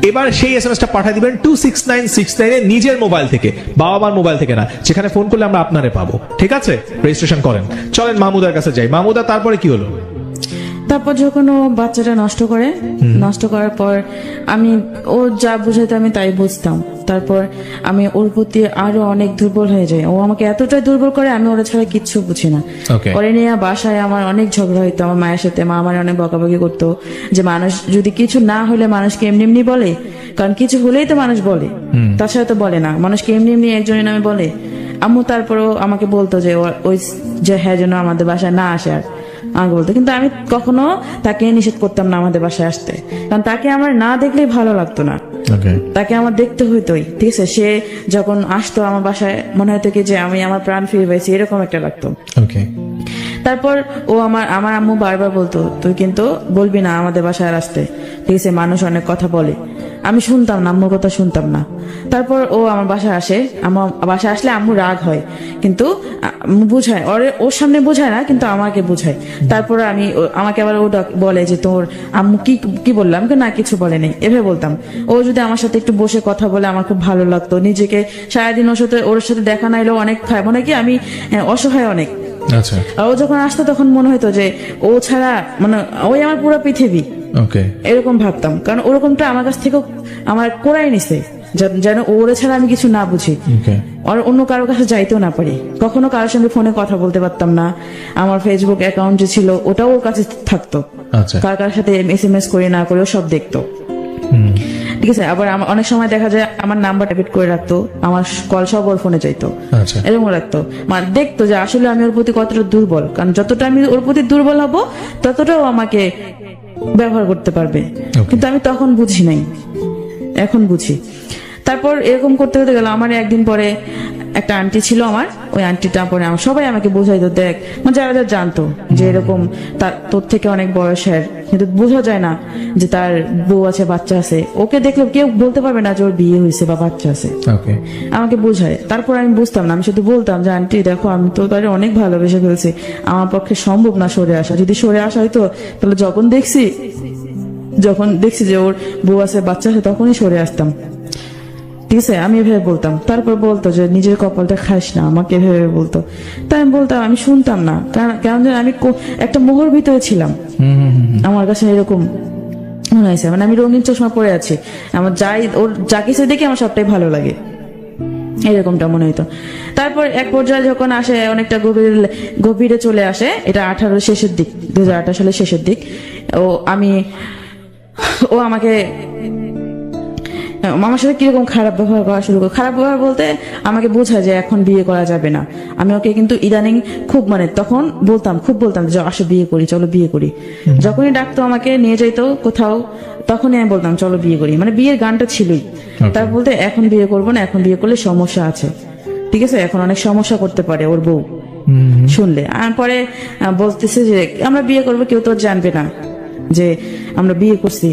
এবার সেই SMS টা পাঠিয়ে দিবেন 26969 নিজের মোবাইল থেকে, বাবা মার মোবাইল থেকে না, যেখানে ফোন করলে আমরা আপনারে পাবো। ঠিক আছে, রেজিস্ট্রেশন করেন। চলেন মাহমুদার কাছে যাই। মাহমুদা তারপরে কি হলো? তারপর যখন ও বাচ্চাটা নষ্ট করার পর আমি ও যা বুঝাইতো আমি তাই বুঝতাম। তারপর আমি ওর প্রতি আরো অনেক দুর্বল হয়ে যাই। ও আমাকে এতটাই দুর্বল করে আমি ওরা ছাড়া কিচ্ছু বুঝি না। ওরে নিয়ে বাসায় আমার অনেক ঝগড়া হইতো আমার মায়ের সাথে। মা আমার অনেক বকাবকি করতো যে মানুষ যদি কিছু না হলে মানুষকে এমনি এমনি বলে, কারণ কিছু হলেই তো মানুষ বলে, তাছাড়া তো বলে না। মানুষকে এমনি এমনি একজনের নামে বলে। আম্মু তারপরও আমাকে বলতো যে ওই যে হ্যাঁ যেন আমাদের বাসায় না আসে আর আমাকে বলতো, কিন্তু আমি কখনো তাকে নিষেধ করতাম না আমাদের বাসায় আসতে, কারণ তাকে আমার না দেখলেই ভালো লাগতো না, তাকে আমার দেখতে হইতোই। ঠিক আছে, সে যখন আসতো আমার বাসায় মনে হতো কি যে আমি আমার প্রাণ ফিরে পেয়েছি, এরকম একটা লাগতো। তারপর ও আমার আম্মু বারবার বলতো তুই কিন্তু বলবি না আমাদের বাসায় আসতে, ঠিক আছে, মানুষ অনেক কথা বলে। আমি শুনতাম না, আম্মুর কথা শুনতাম না। তারপর ও আমার বাসায় আসে, আমার বাসায় আসলে আম্মু রাগ হয়, কিন্তু বুঝায়, ওর সামনে বোঝায় না, কিন্তু আমাকে বোঝায়। তারপর আমাকে আবার ও বলে যে তোর আম্মু কি কি বললাম, না কিছু বলে নেই, এভাবে বলতাম। ও যদি আমার সাথে একটু বসে কথা বলে আমার খুব ভালো লাগতো। নিজেকে সারাদিন ওর সাথে দেখা নাইলেও অনেক খায়, মনে কি আমি অসহায় অনেক। আচ্ছা, আর ও যখন আসতো তখন মনে হতো যে ও ছাড়া মানে ওই আমার পুরো পৃথিবী, ওকে, এরকম ভাবতাম। কারণ ওরকমটা আমার কাছ থেকে আমার কোরাই নিছে, যেন ওরে ছাড়া আমি কিছু না বুঝি, ওকে, আর অন্য কারোর কাছে যাইতেও না পারি। কখনো কারোর সঙ্গে ফোনে কথা বলতে পারতাম না। আমার ফেসবুক অ্যাকাউন্ট যে ছিল ওটাও ওর কাছে থাকতো, আচ্ছা, কার সাথে SMS করে না করে ও সব দেখতো। ঠিক আছে, আবার অনেক সময় দেখা যায় আমার নাম্বার ট্যাবেট করে রাখতো, আমার কল সব ওর ফোনে চাইতো, আচ্ছা, এরকম রাখতো। মানে দেখতো যে আসলে আমি ওর প্রতি কতটা দুর্বল, কারণ যতটা আমি ওর প্রতি দুর্বল হব ততটাও আমাকে ব্যবহার করতে পারবে। কিন্তু আমি তখন বুঝি নাই, এখন বুঝি। তারপর এরকম করতে করতে গেল। আমার একদিন পরে একটা আন্টি ছিল আমার, ওই আন্টিটা পরে সবাই আমাকে বোঝাইতো, দেখ মানে যারা যারা জানতো যে এরকম তোর থেকে অনেক বয়সের, কিন্তু বোঝা যায় না যে তার বউ আছে, বাচ্চা আছে। ওকে দেখলে কেউ বলতে পারবে না যে ওর বিয়ে হয়েছে বা বাচ্চা আছে, আমাকে বোঝায়। তারপর আমি বুঝতাম না, আমি শুধু বলতাম যে আন্টি দেখো আমি তো তারে অনেক ভালোবেসে ফেলছি, আমার পক্ষে সম্ভব না সরে আসা। যদি সরে আসা হয়তো তাহলে যখন দেখছি যে ওর বউ আছে, বাচ্চা আছে, তখনই সরে আসতাম। ঠিক আছে, আমি এভাবে বলতাম। তারপর বলতো যে নিজের কপালটা খাস না, আমাকে এভাবে বলতো। তাই আমি বলতাম, আমি শুনতাম না, কারণ আমি একটা মোহর ভিতরে ছিলাম। আমার কাছে এরকম মনে হয়েছে, মানে আমি রঙিন চশমা পরে আছি, আমার ওর যা কিছু দেখে আমার সবটাই ভালো লাগে, এরকমটা মনে হইতো। তারপর এক পর্যায়ে যখন আসে, অনেকটা গভীরে চলে আসে, এটা 2018 শেষের দিক, 2018 সালের শেষের দিক। ও আমাকে আমার সাথে কিরকম খারাপ ব্যবহার করা শুরু করে। খারাপ ব্যবহার বলতে আমাকে বোঝায় যে এখন বিয়ে করা যাবে না। আমি ওকে কিন্তু ইদানিং খুব তখন খুব বলতাম যে আসো বিয়ে করি, চলো বিয়ে করি। যখনই ডাকতো আমাকে নিয়ে যাইতো কোথাও, তখনই আমি বলতাম চলো বিয়ে করি, মানে বিয়ের গানটা ছিলই। তার বলতে এখন বিয়ে করবো না, এখন বিয়ে করলে সমস্যা আছে, ঠিক আছে, এখন অনেক সমস্যা করতে পারে ওর বউ শুনলে। আর পরে বলতেছে যে আমরা বিয়ে করবো, কেউ তো জানবে না যে আমরা বিয়ে করছি,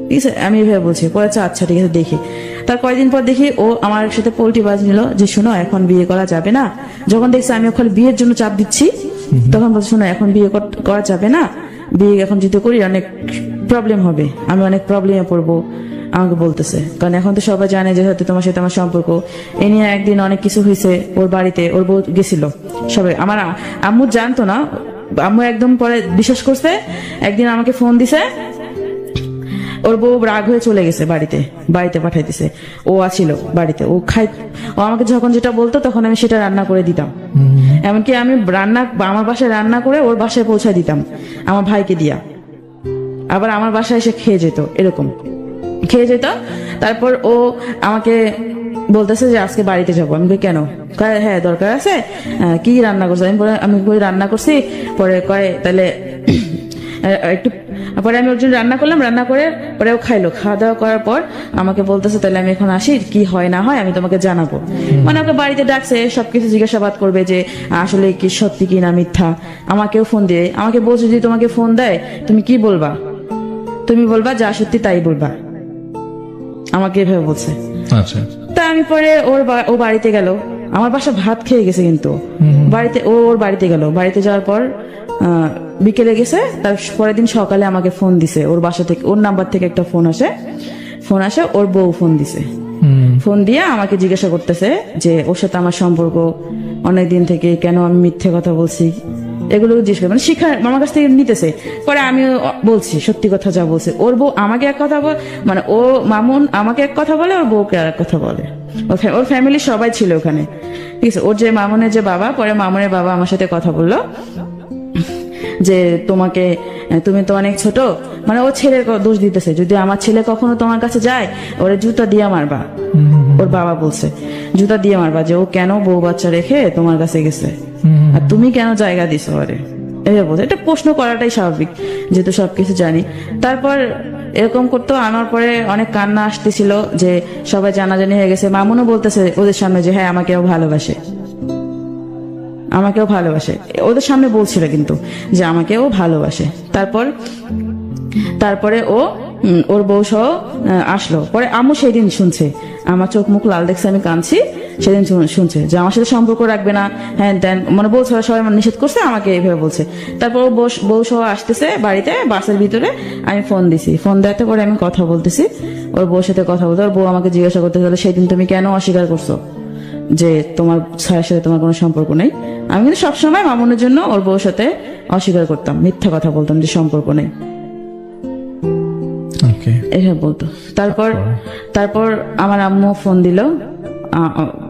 ঠিক আছে। আমি এভাবে বলছি, পরে আচ্ছা ঠিক আছে দেখি। তার কয়েকদিন পর দেখি ও আমার সাথে পোল্টি বাজ নিল যে শোনো এখন বিয়ে করা যাবে না। যখন দেখছি আমি ওখানে বিয়ের জন্য চাপ দিচ্ছি, তখন বলছে শোনো এখন বিয়ে করা যাবে না, বিয়ে এখন যদি করি অনেক প্রবলেম হবে, আমি অনেক প্রবলেমে পড়বো, আমাকে বলতেছে। কারণ এখন তো সবাই জানে যে হয়তো তোমার সাথে আমার সম্পর্ক। এ নিয়ে একদিন অনেক কিছু হয়েছে ওর বাড়িতে, ওর বউ গেছিল, সবাই আমার আম্মু জানতো না, আম্মু একদম পরে বিশ্বাস করছে। একদিন আমাকে ফোন দিছে, ওর বউ রাগ হয়ে চলে গেছে, বাড়িতে পাঠাই দিছে। ও আছিল বাড়িতে, ও আমাকে যখন যেটা বলতো তখন আমি সেটা রান্না করে দিতাম। এমনকি আমি আমার বাসায় রান্না করে ওর বাসায় পৌঁছায় দিতাম আমার ভাইকে দিয়া, আবার আমার বাসায় এসে খেয়ে যেত, এরকম খেয়ে যেত। তারপর ও আমাকে বলতেছে যে আজকে বাড়িতে যাবো। আমি কই কেন? হ্যাঁ দরকার আছে। কি রান্না করছো? আমি কই রান্না করছি। পরে কয় তাহলে একটু, পরে আমি ওর জন্য রান্না করলাম, রান্না করে পরে ও খাইলো। খাওয়া দাওয়া করার পর আমাকে বলতেছে তাহলে আমি এখন আসি, কি হয় না হয় আমি তোমাকে জানাবো। মানে ওকে বাড়িতে ডাকছে, সবকিছু জিজ্ঞাসাবাদ করবে যে আসলে কি সত্যি কি না মিথ্যা। আমাকেও ফোন দিয়ে আমাকে বলছে যদি তোমাকে ফোন দেয় তুমি কি বলবা? তুমি বলবা যা সত্যি তাই বলবা, আমাকে এভাবে বলছে। আচ্ছা, তা আমি পরে ও বাড়িতে গেল, আমার বাসা ভাত খেয়ে গেছে, কিন্তু ওর বাড়িতে গেল। বাড়িতে যাওয়ার পর বিকেলে গেছে, তার পরের দিন সকালে আমাকে ফোন দিছে ওর বাসা থেকে, ওর নাম্বার থেকে একটা ফোন আসে, ওর বউ ফোন দিছে। ফোন দিয়ে আমাকে জিজ্ঞাসা করতেছে যে ওর সাথে আমার সম্পর্ক অনেকদিন থেকে, কেন আমি মিথ্যে কথা বলছি, এগুলো জিজ্ঞেস করে, মানে শিক্ষা আমার কাছ থেকে নিতেছে। পরে আমি বলছি সত্যি কথা যা বলছে। ওর বউ আমাকে এক কথা মানে ও মামুন আমাকে এক কথা বলে, ওর বউকে আর এক কথা বলে। ওর ফ্যামিলি সবাই ছিল ওখানে, ঠিক আছে। ওর যে মামুনের যে বাবা, পরে মামুনের বাবা আমার সাথে কথা বললো যে তুমি তো অনেক ছোট, মানে ও ছেলের দোষ দিতেছে, যদি আমার ছেলে কখনো তোমার কাছে যায় ওরে জুতা দিয়ে মারবা। ওর বাবা বলছে জুতা দিয়ে মারবা, যে ও কেন বউ বাচ্চা রেখে তোমার কাছে গেছে, আর তুমি কেন জায়গা দিছো ওরে, এভাবে বলছে। এটা প্রশ্ন করাটাই স্বাভাবিক, যেহেতু সবকিছু জানি। তারপর এরকম করতো। আমার পরে অনেক কান্না আসতেছিল যে সবাই জানাজানি হয়ে গেছে। মামুনও বলতেছে ওদের সামনে যে হ্যাঁ আমাকেও ভালোবাসে, ওদের সামনে বলছিল কিন্তু যে আমাকেও ভালোবাসে। তারপরে ও ওর বউ সহ আসলো। পরে আম্মু সেই দিন শুনছে, আমার চোখ মুখ লাল দেখছে, আমি কাঁদছি, সেদিন শুনছে যে আমার সাথে সম্পর্ক রাখবে না, হ্যাঁ দেন মানে বলছে, সবাই মানে নিষেধ করছে, আমাকে এইভাবে বলছে। তারপর ও বউ সহ আসতেছে বাড়িতে, বাসের ভিতরে আমি ফোন দিছি, ফোন দেওয়াতে পরে আমি কথা বলতেছি, ওর বউর সাথে কথা বলতে, ওর বউ আমাকে জিজ্ঞাসা করতে গেলো সেই দিন তুমি কেন অস্বীকার করছো যে তোমার স্যারের সাথে তোমার কোনো সম্পর্ক নেই। আমি কিন্তু সবসময় মামুনের জন্য ওর বউর সাথে অস্বীকার করতাম, মিথ্যা কথা বলতাম যে সম্পর্ক নেই, এসব বলতো। তারপর আমার আম্মু ফোন দিল,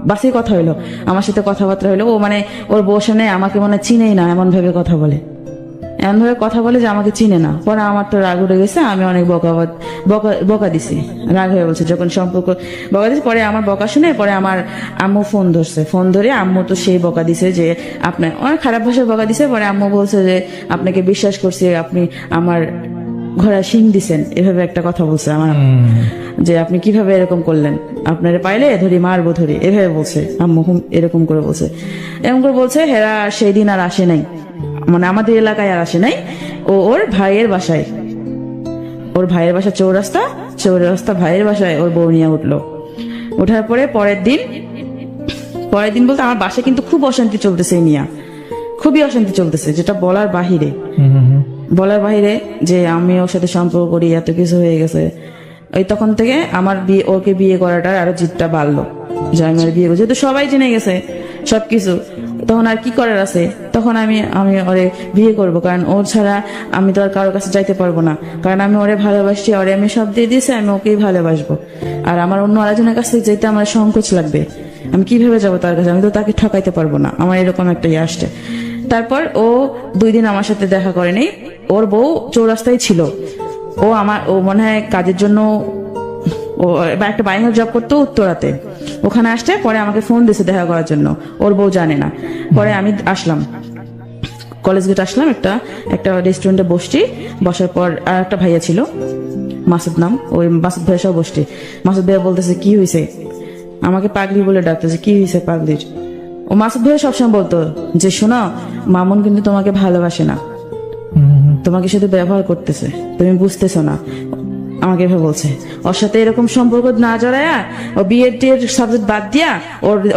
বাসে কথা হইলো, আমার সাথে কথাবার্তা হইলো। ও মানে ওর বউর সামনে আমাকে মনে চিনেই না, এমন ভাবে কথা বলে যে আমাকে চিনে না। পরে আমার তো রাগ উঠে গেছে, আমি অনেক বকা দিছি, রাগ হয়ে বলছে যখন সম্পর্ক বকা দিছি। পরে আমার বকা শুনে পরে আমার আম্মু ফোন ধরছে, ফোন ধরে আম্মু তো সেই বকা দিছে যে আপনার অনেক খারাপ ভাষায় বকা দিছে। পরে আম্মু বলছে যে আপনাকে বিশ্বাস করছি, আপনি আমার ঘোড়া শিং দিছেন, এভাবে একটা কথা বলছে আমার আম্মু, যে আপনি কিভাবে এরকম করলেন, আপনারে পাইলে ধরি মারবো ধরি, এভাবে বলছে আম্মু, এরকম করে বলছে। হেরা সেই দিন আর আসে নাই, মানে আমাদের এলাকায় আর আসে নাই। ওর ভাইয়ের বাসায়, চৌরাস্তা ভাইয়ের বাসায় ওর বউ নিয়ে উঠলো। ওঠার পরে পরের দিন বলতে আমার বাসায় কিন্তু খুব অশান্তি চলতেছে, নিয়া খুবই অশান্তি চলতেছে, যেটা বলার বাহিরে যে আমি ওর সাথে সম্পর্ক করি, এত কিছু হয়ে গেছে। ওই তখন থেকে আমার ওকে বিয়ে করাটার আরো জিদটা বাড়লো, যে আমি আর বিয়ে করছি, যেহেতু সবাই জেনে গেছে সবকিছু, তখন আর কি করার আছে। তখন আমি ওরে বিয়ে করব, কারণ ওর ছাড়া আমি তো আর কারোর কাছে যাইতে পারবো না, কারণ আমি ওরে ভালোবাসি, ওরে আমি সব দিয়ে দিয়েছি, আমি ওকেই ভালোবাসবো। আর আমার অন্য আরেকজনের কাছ থেকে যেতে আমার সংকোচ লাগবে, আমি কিভাবে যাবো তার কাছে, আমি তো তাকে ঠকাইতে পারবো না, আমার এরকম একটা ইয়ে আসছে। তারপর ও 2 দিন আমার সাথে দেখা করেনি, ওর বউ চৌরাস্তায় ছিল। ও মনে হয় কাজের জন্য ও একটা বাইরের জব করতো উত্তরাতে, ওখানে আসছে। পরে আমাকে ফোন দিছে দেখা করার জন্য, ওর বউ জানে না। পরে আমি আসলাম, কলেজ গেট আসলাম, একটা রেস্টুরেন্টে বসার পর আর একটা ভাইয়া ছিল, মাসুদ নাম, ওই মাসুদ ভাইয়ের সব বসছি। মাসুদ ভাইয়া বলতেছে কি হয়েছে, আমাকে পাগলি বলে ডাকতেছে, কি হয়েছে পাগলির। ও মাসুদ ভাইয়া সবসময় বলতো যে শোনো, মামুন কিন্তু তোমাকে ভালোবাসে না, তোমাকে শুধু ব্যবহার করতেছে, তুমি বুঝতেছো না, আমাকে এভাবে বলছে। ওর সাথে এরকম সম্পর্ক না জড়ায়া, ও বিএড সাবজেক্ট বাদ দিয়া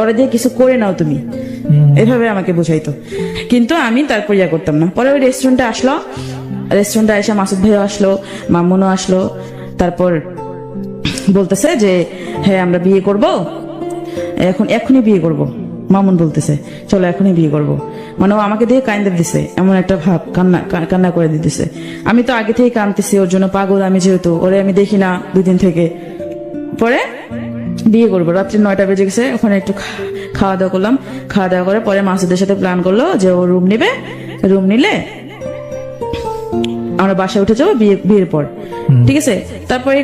ওরা দিয়ে কিছু করে নাও তুমি, এভাবে আমাকে বুঝাইতো। কিন্তু আমি তারপর ইয়া করতাম না। পরে ওই রেস্টুরেন্টে এসে মাসুদ ভাইও আসলো, মামুনও আসলো। তারপর বলতেছে যে হ্যাঁ আমরা বিয়ে করব, এখনই বিয়ে করব। মামুন বলতেছে চলো এখনই বিয়ে করব, মানে ও আমাকে দিয়ে কান্দে দিছে, এমন একটা ভাব, কান্না করে দিতেছে। আমি তো আগে থেকে কাঁদতেছি ওর জন্য, পাগল আমি, যেহেতু ওরে আমি দেখি না 2 দিন থেকে। পরে বিয়ে করবো, রাত্রি 9টা বেজে গেছে, ওখানে একটু খাওয়া দাওয়া করলাম। খাওয়া দাওয়া করে পরে মাসুদের সাথে প্ল্যান করলো যে ও রুম নিলে আমরা বাসায় উঠে যাবো বিয়ের পর, ঠিক আছে। তারপরে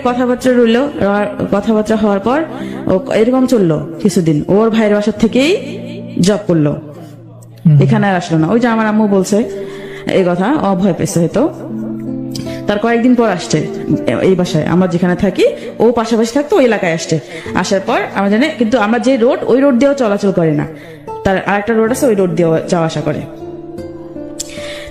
কথাবার্তা হওয়ার পর ও এরকম চললো কিছুদিন। ওর ভাইয়ের বাসার থেকেই জব করলো, এখানে আর আসলো না। ওই যে আমার আম্মু বলছে এই কথা, ও ভয় পেয়েছে হয়তো। তার কয়েকদিন পর আসছে এই বাসায়, আমরা যেখানে থাকি ও পাশাপাশি থাকতো, ওই এলাকায় আসার পর আমরা জানি, কিন্তু আমরা যে রোড, ওই রোড দিয়েও চলাচল করে না, তার আরেকটা রোড আছে, ওই রোড দিয়েও যাওয়া আসা করে।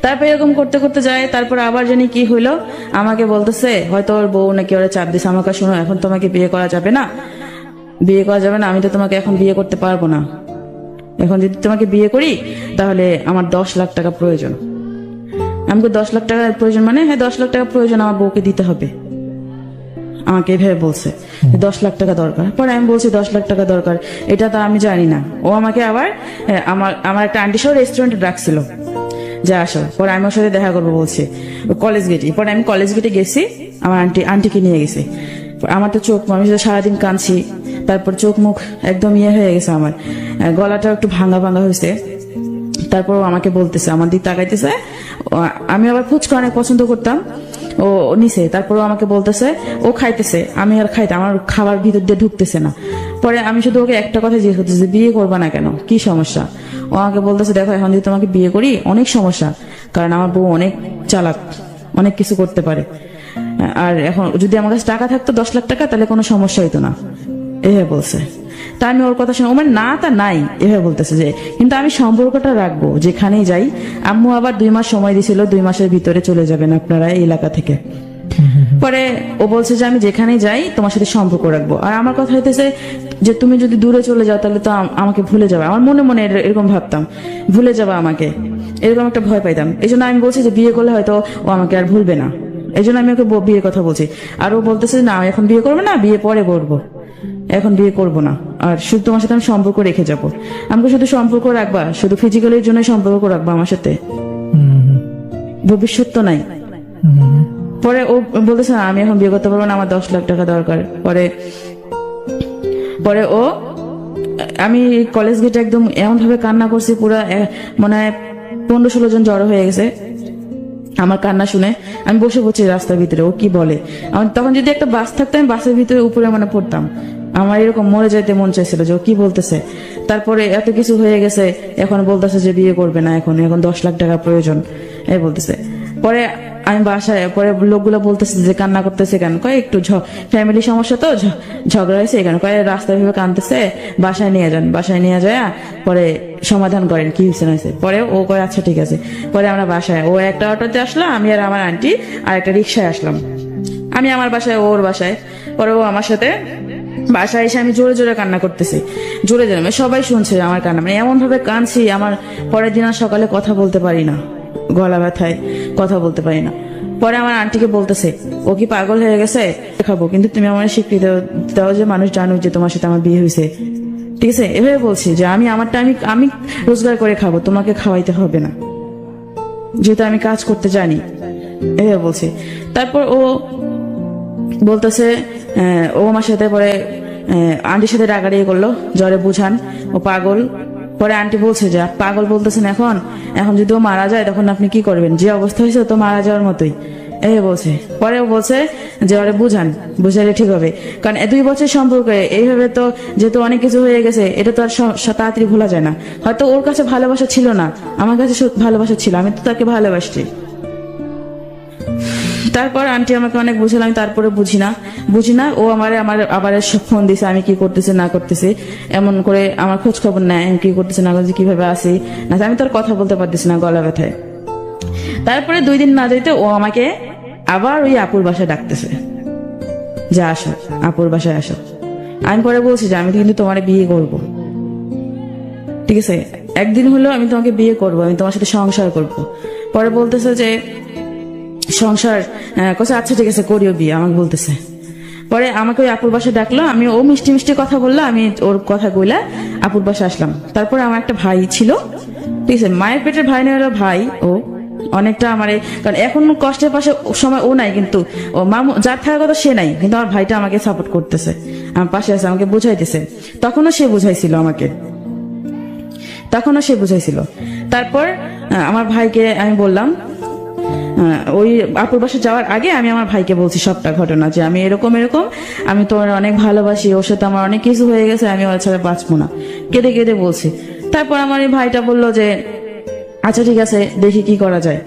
তারপর এরকম করতে করতে যায়। তারপর আবার জানি কি হইলো, আমাকে বলতেছে হয়তো ওর বউ নাকি ওরা চাপ দিছে আমাকে, শোনো এখন তোমাকে বিয়ে করা যাবে না, আমি তো তোমাকে এখন বিয়ে করতে পারবো না, এখন যদি তোমাকে বিয়ে করি তাহলে আমার 10 লাখ টাকা প্রয়োজন। আমাকে 10 লাখ টাকার প্রয়োজন, মানে হ্যাঁ 10 লাখ টাকা প্রয়োজন, আমার বউকে দিতে হবে। আমাকে এভাবে বলছে 10 লাখ টাকা দরকার। পরে আমি বলছি 10 লাখ টাকা দরকার, এটা তো আমি জানি না। ও আমাকে আবার আমার একটা আন্টি সহ রেস্টুরেন্টে ডাকছিল যে আসো। পরে আমি ওর সাথে দেখা করবো বলছি কলেজ গেটে। পরে আমি কলেজ গেটে গেছি, আমার আন্টিকে নিয়ে গেছি। আমার তো আমি সারাদিন কাঁদছি, তারপর চোখ মুখ একদম হয়ে গেছে, আমার গলাটা একটু ভাঙা হয়েছে। তারপর আমাকে বলতেছে, আমার দিক তাকাইতেছে। আমি আবার ফুচকা অনেক পছন্দ করতাম, ও নিছে। তারপর আমাকে বলতেছে, ও খাইতেছে, আমি আর আমার খাবার ভিতর দিয়ে ঢুকতেছে না। পরে আমি শুধু ওকে একটা কথা জিজ্ঞেস করতেছি, বিয়ে করবা না কেন, কি সমস্যা? ও আমাকে বলতেছে, দেখো এখন যদি তোমাকে বিয়ে করি অনেক সমস্যা, কারণ আমার বউ অনেক চালাক, অনেক কিছু করতে পারে। আর এখন যদি আমার কাছে টাকা থাকতো 10 লাখ টাকা, তাহলে কোনো সমস্যা হইতো না, এভাবে বলছে। তা আমি ওর কথা শুনে, ও মানে না তা নাই এভাবে বলতেছে যে, কিন্তু আমি সম্পর্কটা রাখবো যেখানেই যাই। আম্মু আবার 2 মাস সময় দিছিল, 2 মাসের ভিতরে চলে যাবেন আপনারা এই এলাকা থেকে। পরে ও বলছে যে আমি যেখানেই যাই তোমার সাথে সম্পর্ক রাখবো। আর আমার কথা হইতেছে যে তুমি যদি দূরে চলে যাও তাহলে তো আমাকে ভুলে যাবে। আমার মনে মনে এরকম ভাবতাম, ভুলে যাবে আমাকে, এরকম একটা ভয় পাইতাম। এই জন্য আমি বলছি যে বিয়ে করলে হয়তো ও আমাকে আর ভুলবে না, এই জন্য আমি ওকে বিয়ের কথা বলছি। আর ও বলতেছে না এখন বিয়ে করবে না, বিয়ে পরে করবো, এখন বিয়ে করবো না, আর শুধু তোমার সাথে আমি সম্পর্ক রেখে যাবো। আমাকে শুধু সম্পর্ক রাখবা, শুধু ফিজিক্যালির জন্য সম্পর্ক রাখবা আমার সাথে, ভবিষ্যৎ তো নাই। পরে ও বলতেছে না আমি এখন বিয়ে করতে পারবো না, আমার 10 লাখ টাকা দরকার। পরে ও আমি কলেজ গেটে একদম এমন ভাবে কান্না করছি, পুরো মনে হয় 15-16 জন জড়ো হয়ে গেছে আমার কান্না শুনে। আমি বসে পড়ছি রাস্তার ভিতরে, ও কি বলে। আমার তখন যদি একটা বাস থাকতো আমি বাসের ভিতরে উপরে মানে পড়তাম। আমার এরকম মরে যাইতে মন চাইছিল যে ও কি বলতেছে। তারপরে এত কিছু হয়ে গেছে, এখন বলতেছে যে বিয়ে করবে না, এখন 10 লাখ টাকা প্রয়োজন এই বলতেছে। পরে আমি বাসায়, পরে লোকগুলো বলতেছে যে কান্না করতেছে কেন, কয় একটু ফ্যামিলি সমস্যা তো ঝগড়া হয়েছে এখানে, কয় রাস্তায় ভেবে কাঁদতেছে, বাসায় নিয়ে যান, বাসায় নিয়ে যায় পরে সমাধান করেন কি হয়েছে না হয়েছে। পরে ও কয় আচ্ছা ঠিক আছে। পরে আমরা বাসায়, ও একটা অটোতে আসলো, আমি আর আমার আন্টি আর একটা রিক্সায় আসলাম। আমি আমার বাসায়, ওর বাসায়। পরে ও আমার সাথে বাসায় এসে আমি জোরে জোরে কান্না করতেছি, জোরে জোরে, মানে সবাই শুনছে আমার কান্না, মানে এমন ভাবে কাঁদছি আমার পরের দিন আর সকালে কথা বলতে পারি না, গলা ব্যথায় কথা বলতে পারি না। পরে আমার আন্টিকে বলতেছে ও কি পাগল হয়ে গেছে, খাবো কিন্তু তুমি আমার স্বীকৃতি দাও যে মানুষ জানুক যে তোমার সাথে আমার বিয়ে হয়েছে, ঠিক আছে। এভাবে বলছি যে আমি আমারটা আমি রোজগার করে খাবো, তোমাকে খাওয়াইতে হবে না, যেহেতু আমি কাজ করতে জানি, এভাবে বলছি। তারপর ও বলতেছে ও আমার সাথে পরে আন্টির সাথে রাগারাগি করলো, জ্বরে বুঝান ও পাগল। পরে আন্টি বলছে যে পাগল বলতেছেন, এখন যদি ও মারা যায় তখন আপনি কি করবেন, যে অবস্থা হয়েছে তো মারা যাওয়ার মতোই, এই বলছে। পরে ও বলছে যে ওরে বুঝাইলে ঠিক হবে, কারণ 2 বছর সম্পর্কে এইভাবে তো যেহেতু অনেক কিছু হয়ে গেছে, এটা তো আর তাড়াতাড়ি ভোলা যায় না। হয়তো ওর কাছে ভালোবাসা ছিল না, আমার কাছে ভালোবাসা ছিল, আমি তো তাকে ভালোবাসছি। তারপর আন্টি আমাকে অনেক বুঝালাম, তারপরে বুঝি না। ও আমার আবার ফোন দিছে, আমি কি করতেছি না করতেছি, এমন করে আমার খোঁজ খবর নেয়, আমি কি করতেছি না করতেছি, কিভাবে আসি না, আমি তোর কথা বলতে পারতেছি না, গলা ব্যথায়। তারপরে 2 দিন না যেতে ও আমাকে আবার ওই আপুর বাসায় ডাকতেছে যে আসো, আপুর বাসায় আসো। আমি পরে বলছি যে আমি কিন্তু তোমার বিয়ে করব, ঠিক আছে, একদিন হলো আমি তোমাকে বিয়ে করব, আমি তোমার সাথে সংসার করব। পরে বলতেছে যে সংসার কোথায়, আচ্ছা ঠিক আছে করিও বিয়ে, আমাকে বলতেছে। পরে আমাকে ওই আপুর বাসায় ডাকলো, আমি ও মিষ্টি মিষ্টি কথা বললো, আমি ওর কথা কইলা আপুর বাসায় আসলাম। তারপরে আমার একটা ভাই ছিল, ঠিক আছে, মায়ের পেটের ভাই নেই, ভাই ও অনেকটা আমার, কারণ এখন কষ্টের পাশে সময় ও নাই, কিন্তু ও মামু যার থাকার কথা সে নাই, কিন্তু আমার ভাইটা আমাকে সাপোর্ট করতেছে, আমার পাশে আছে, আমাকে বুঝাইতেছে। তখনও সে বুঝাইছিল আমাকে, তারপর আমার ভাইকে আমি বললাম, ওই আপুর বাসা যাওয়ার আগে আমি আমার ভাইকে বলছি সবটা ঘটনা, যে আমি এরকম আমি তোমার অনেক ভালোবাসি, ওর সাথে আমার অনেক কিছু হয়ে গেছে, আমি ওর ছাড়া বাঁচবো না, কেঁদে কেঁদে বলছি। তারপর আমার এই ভাইটা বললো যে আচ্ছা ঠিক আছে দেখি কি করা যায়।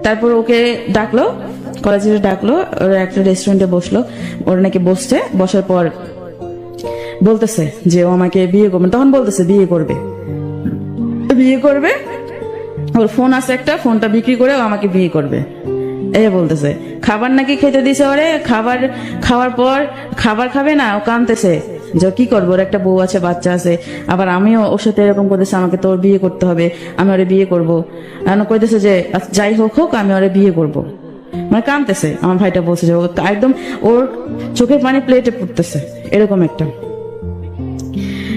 তারপর ওকে ডাকলো, কলেজে ডাকলো, ওরা একটা রেস্টুরেন্টে বসলো, ওরা নাকি বসছে, বসার পর বলতেছে যে ও আমাকে বিয়ে করবে, তখন বলতেছে বিয়ে করবে, ওর ফোন আছে একটা, ফোনটা বিক্রি করে ও আমাকে বিয়ে করবে, এই বলতেছে। খাবার নাকি খেতে দিছে ওরে, খাওয়ার পর খাবার খাবে না, ও কাঁদতেছে যে কি করবো, ওর একটা বউ আছে, বাচ্চা আছে, আবার আমিও ওর সাথে এরকম করতেছে, আমাকে তো ওর বিয়ে করতে হবে, আমি ওরে বিয়ে করবো, কইতেছে যে যাই হোক আমি ওরে বিয়ে করবো, মানে কাঁদতেছে। আমার ভাইটা বলছে যে একদম ওর চোখের পানি প্লেটে পড়তেছে, এরকম একটা।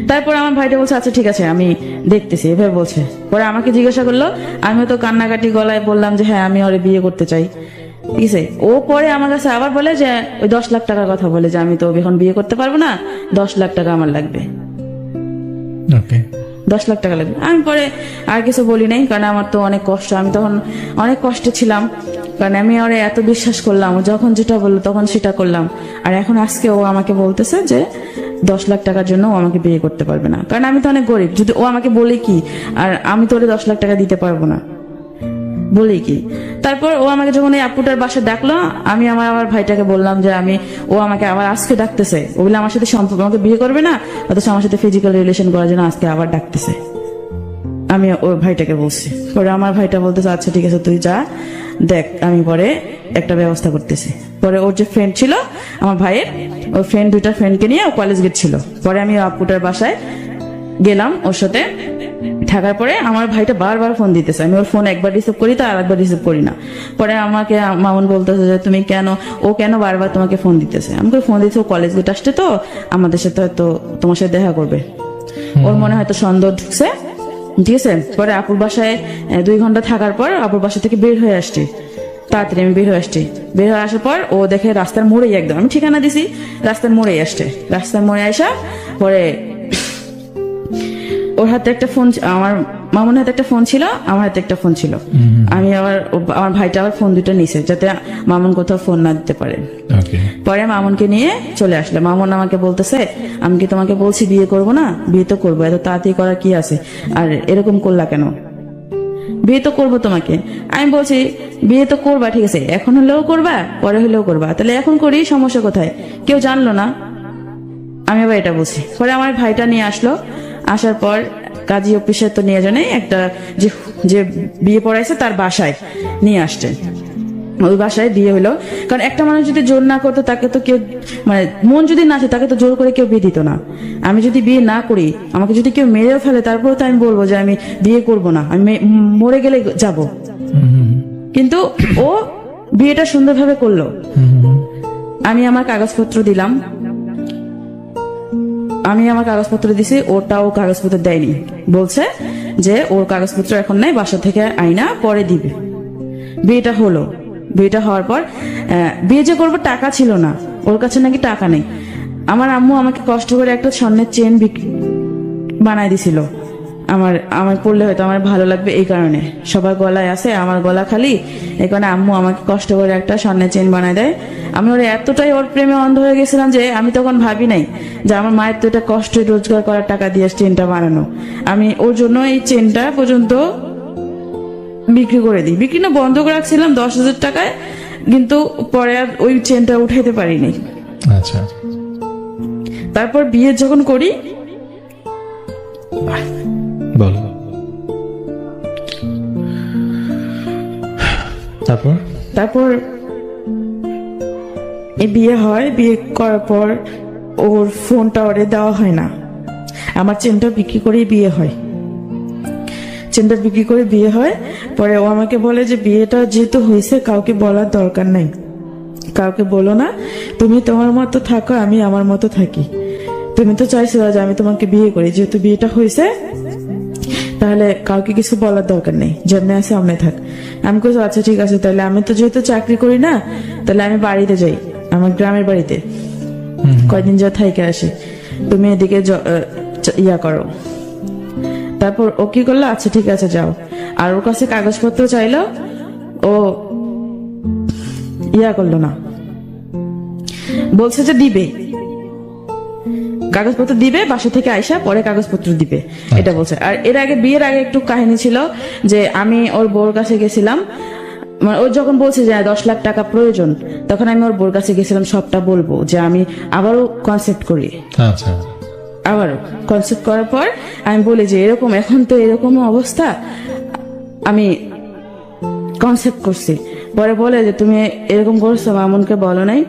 তারপর আমার ভাইটা বলছে আচ্ছা ঠিক আছে আমি দেখতেছি, এভাবে বলছে। পরে আমাকে জিজ্ঞাসা করলো, আমিও তো কান্নাকাটি গলায় বললাম যে হ্যাঁ আমি ওরে বিয়ে করতে চাই, ঠিক আছে। ও পরে আমার কাছে আবার বলে যে ওই 10 লাখ টাকার কথা বলে, যে আমি তো এখন বিয়ে করতে পারবো না, 10 লাখ টাকা আমার লাগবে, 10 লাখ টাকা লাগবে। আমি পরে আর কিছু বলি নাই, কারণ আমার তো অনেক কষ্ট, আমি তখন অনেক কষ্টে ছিলাম, কারণ আমি ওরে এত বিশ্বাস করলাম, যখন যেটা বললো তখন সেটা করলাম। আর এখন আজকে ও আমাকে বলতেছে যে 10 লাখ টাকার জন্য ও আমাকে বিয়ে করতে পারবে না, কারণ আমি তো অনেক গরিব, যদি ও আমাকে বলে কি, আর আমি তো ওরে 10 লাখ টাকা দিতে পারবো না, বলি কি। তারপর ও আমাকে যখন এই আপুটার বাসায় ডাকলো, আমি আমার ভাইটাকে বললাম যে ও আমাকে আবার আজকে ডাকতেছে, ও বলে আমার সাথে সম্পর্ক, আমাকে বিয়ে করবে না, অথচ আমার সাথে ফিজিক্যাল রিলেশন করার জন্য আজকে আবার ডাকতেছে। আমি ওর ভাইটাকে বলছি, পরে আমার ভাইটা বলতেছে আচ্ছা ঠিক আছে তুই যা, দেখ আমি পরে একটা ব্যবস্থা করতেছি। পরে ওর যে ফ্রেন্ড ছিল আমার ভাইয়ের, ওর ফ্রেন্ড, দুইটা ফ্রেন্ডকে নিয়ে ও কলেজ গেছিল। পরে আমি আপুটার বাসায় গেলাম ওর সাথে থাকার পরে আমার ভাইটা বারবার ফোন দিতেছে, আমি ওর ফোন একবার রিসিভ করি তো আর একবার রিসিভ করি না। পরে আমাকে মামুন বলতেছে যে তুমি কেন, ও কেন বারবার তোমাকে ফোন দিতেছে। আমাকে ফোন দিতেছে, ও কলেজ গেট আসছে তো আমাদের সাথে হয়তো তোমার সাথে দেখা করবে, ওর মনে হয়তো সন্দেহ ঢুকছে, ঠিক আছে। পরে আপুর বাসায় 2 ঘন্টা থাকার পর আপুর বাসা থেকে বের হয়ে আসছি, তাড়াতাড়ি আমি বের হয়ে আসছি। বের হয়ে আসার পর ও দেখে রাস্তার মোড়েই, একদম আমি ঠিকানা দিছি রাস্তার মোড়েই আসছে। রাস্তার মোড়ে আসা পরে ওর হাতে একটা ফোন, আমার মামুনের হাতে একটা ফোন ছিল, আমার হাতে একটা ফোন ছিল। আমি আবার আমার ভাইটা আবার ফোন দুটো নিছে যাতে মামুন কোথাও ফোন না দিতে পারে। পরে মামুনকে নিয়ে চলে আসলে মামুন আমাকে বলতেছে, আমি কি তোমাকে বলছি বিয়ে করব না? বিয়ে তো করবো, এত তাড়াতাড়ি করার কি আছে, আর এরকম করলা কেন? বিয়ে তো করবো তোমাকে। আমি বলছি বিয়ে তো করবা, ঠিক আছে, এখন হলেও করবা পরে হলেও করবা, তাহলে এখন করি, সমস্যা কোথায়? কেউ জানলো না। আমি আবার এটা বলছি। পরে আমার ভাইটা নিয়ে আসলো, আসার পর কাজী অফিসে তো নিয়ে জানে একটা যে বিয়ে পড়াইছে তার বাসায় নিয়ে আসছে। ওই বাসায় বিয়ে হলো, কারণ একটা মানুষ যদি জোর না করতো তাকে তো কেউ, মানে মন যদি না আছে তাকে তো জোর করে কেউ বিয়ে দিত না। আমি যদি বিয়ে না করি, আমাকে যদি কেউ মেরেও ফেলে, তারপরে তো আমি বলবো যে আমি বিয়ে করব না, আমি মরে গেলে যাব। কিন্তু ও বিয়েটা সুন্দরভাবে করলো। আমি আমার কাগজপত্র দিলাম, আমি আমার কাগজপত্র দিছি, ওটাও কাগজপত্র দেয়নি, বলছে যে ওর কাগজপত্র এখন নাই, বাসা থেকে আইনা পরে দিবে। বিয়েটা হলো, বিয়েটা হওয়ার পর বিয়ে যে করবো টাকা ছিল না, ওর কাছে নাকি টাকা নেই। আমার আম্মু আমাকে কষ্ট করে একটা স্বর্ণের চেন বানাই দিছিল, আমার পড়লে হয়তো আমার ভালো লাগবে এই কারণে, সবার গলায় আছে আমার গলা খালি, এই কারণে আম্মু আমাকে কষ্ট করে একটা স্বর্ণের চেন বানাই দেয়। আমি ওর এতটাই ওর প্রেমে অন্ধ হয়ে গেছিলাম যে আমি তখন ভাবি নাই যে আমার মায়ের তো এটা কষ্ট রোজগার করার টাকা দিয়ে চেনটা বানানো। আমি ওর জন্য এই চেনটা পর্যন্ত বিক্রি করে দিই, বিক্রি না বন্ধ করে রাখছিলাম 10,000 টাকায়, কিন্তু পরে আর ওই চেনটা উঠাইতে পারিনি। আচ্ছা, তারপর বিয়ে যখন করি, বলো তারপর এই বিয়ে হয়, বিয়ে করার পর ওর ফোনটা ওরে দেওয়া হয় না, আমার চেনটা বিক্রি করে বিয়ে হয়। চেনটা বিক্রি করে বিয়ে হয়, পরে ও আমাকে বলে যে বিয়েটা যেহেতু হয়েছে কাউকে বলার দরকার নাই, কাউকে বলো না, তুমি তোমার মতো থাকো, আমি আমার মতো থাকি। তুমি তো চাইছো যে আমি তোমাকে বিয়ে করি, যেহেতু বিয়েটা হয়েছে তাহলে কাউকে কিছু বলার দরকার নেই, যেমনি আছে অমনি থাক। আমি কইছি আচ্ছা ঠিক আছে, তাহলে আমি তো যেহেতু চাকরি করি না, তাহলে আমি বাড়িতে যাই, আমার গ্রামের বাড়িতে কয়দিন যা থাইকে আসি, তুমি এদিকে ইয়া করো। তারপর ও কি করলো, আচ্ছা ঠিক আছে যাও। আর ওর কাছে কাগজপত্র চাইলো, ও ইয়া করলো না, বলছে যে দিবে কাগজপত্র দিবে, বাসা থেকে আইসা পরে কাগজপত্র দিবে, এটা বলছে। আর এর আগে বিয়ের আগে একটু কাহিনী ছিল যে আমি ওর বউর কাছে গেছিলাম, মানে ও যখন বলছে যে 10 লাখ টাকা প্রয়োজন, তখন আমি ওর বউর কাছে গেছিলাম সবটা বলবো, যে আমি আবারও কনসেপ্ট করি। আচ্ছা, আবারও কনসেপ্ট করার পর আমি বলি যে এরকম, এখন তো এরকম অবস্থা, আমি কনসেপ্ট করছি। পরে বলে যে তুমি এরকম করছো, মামুনকে বলো নাই?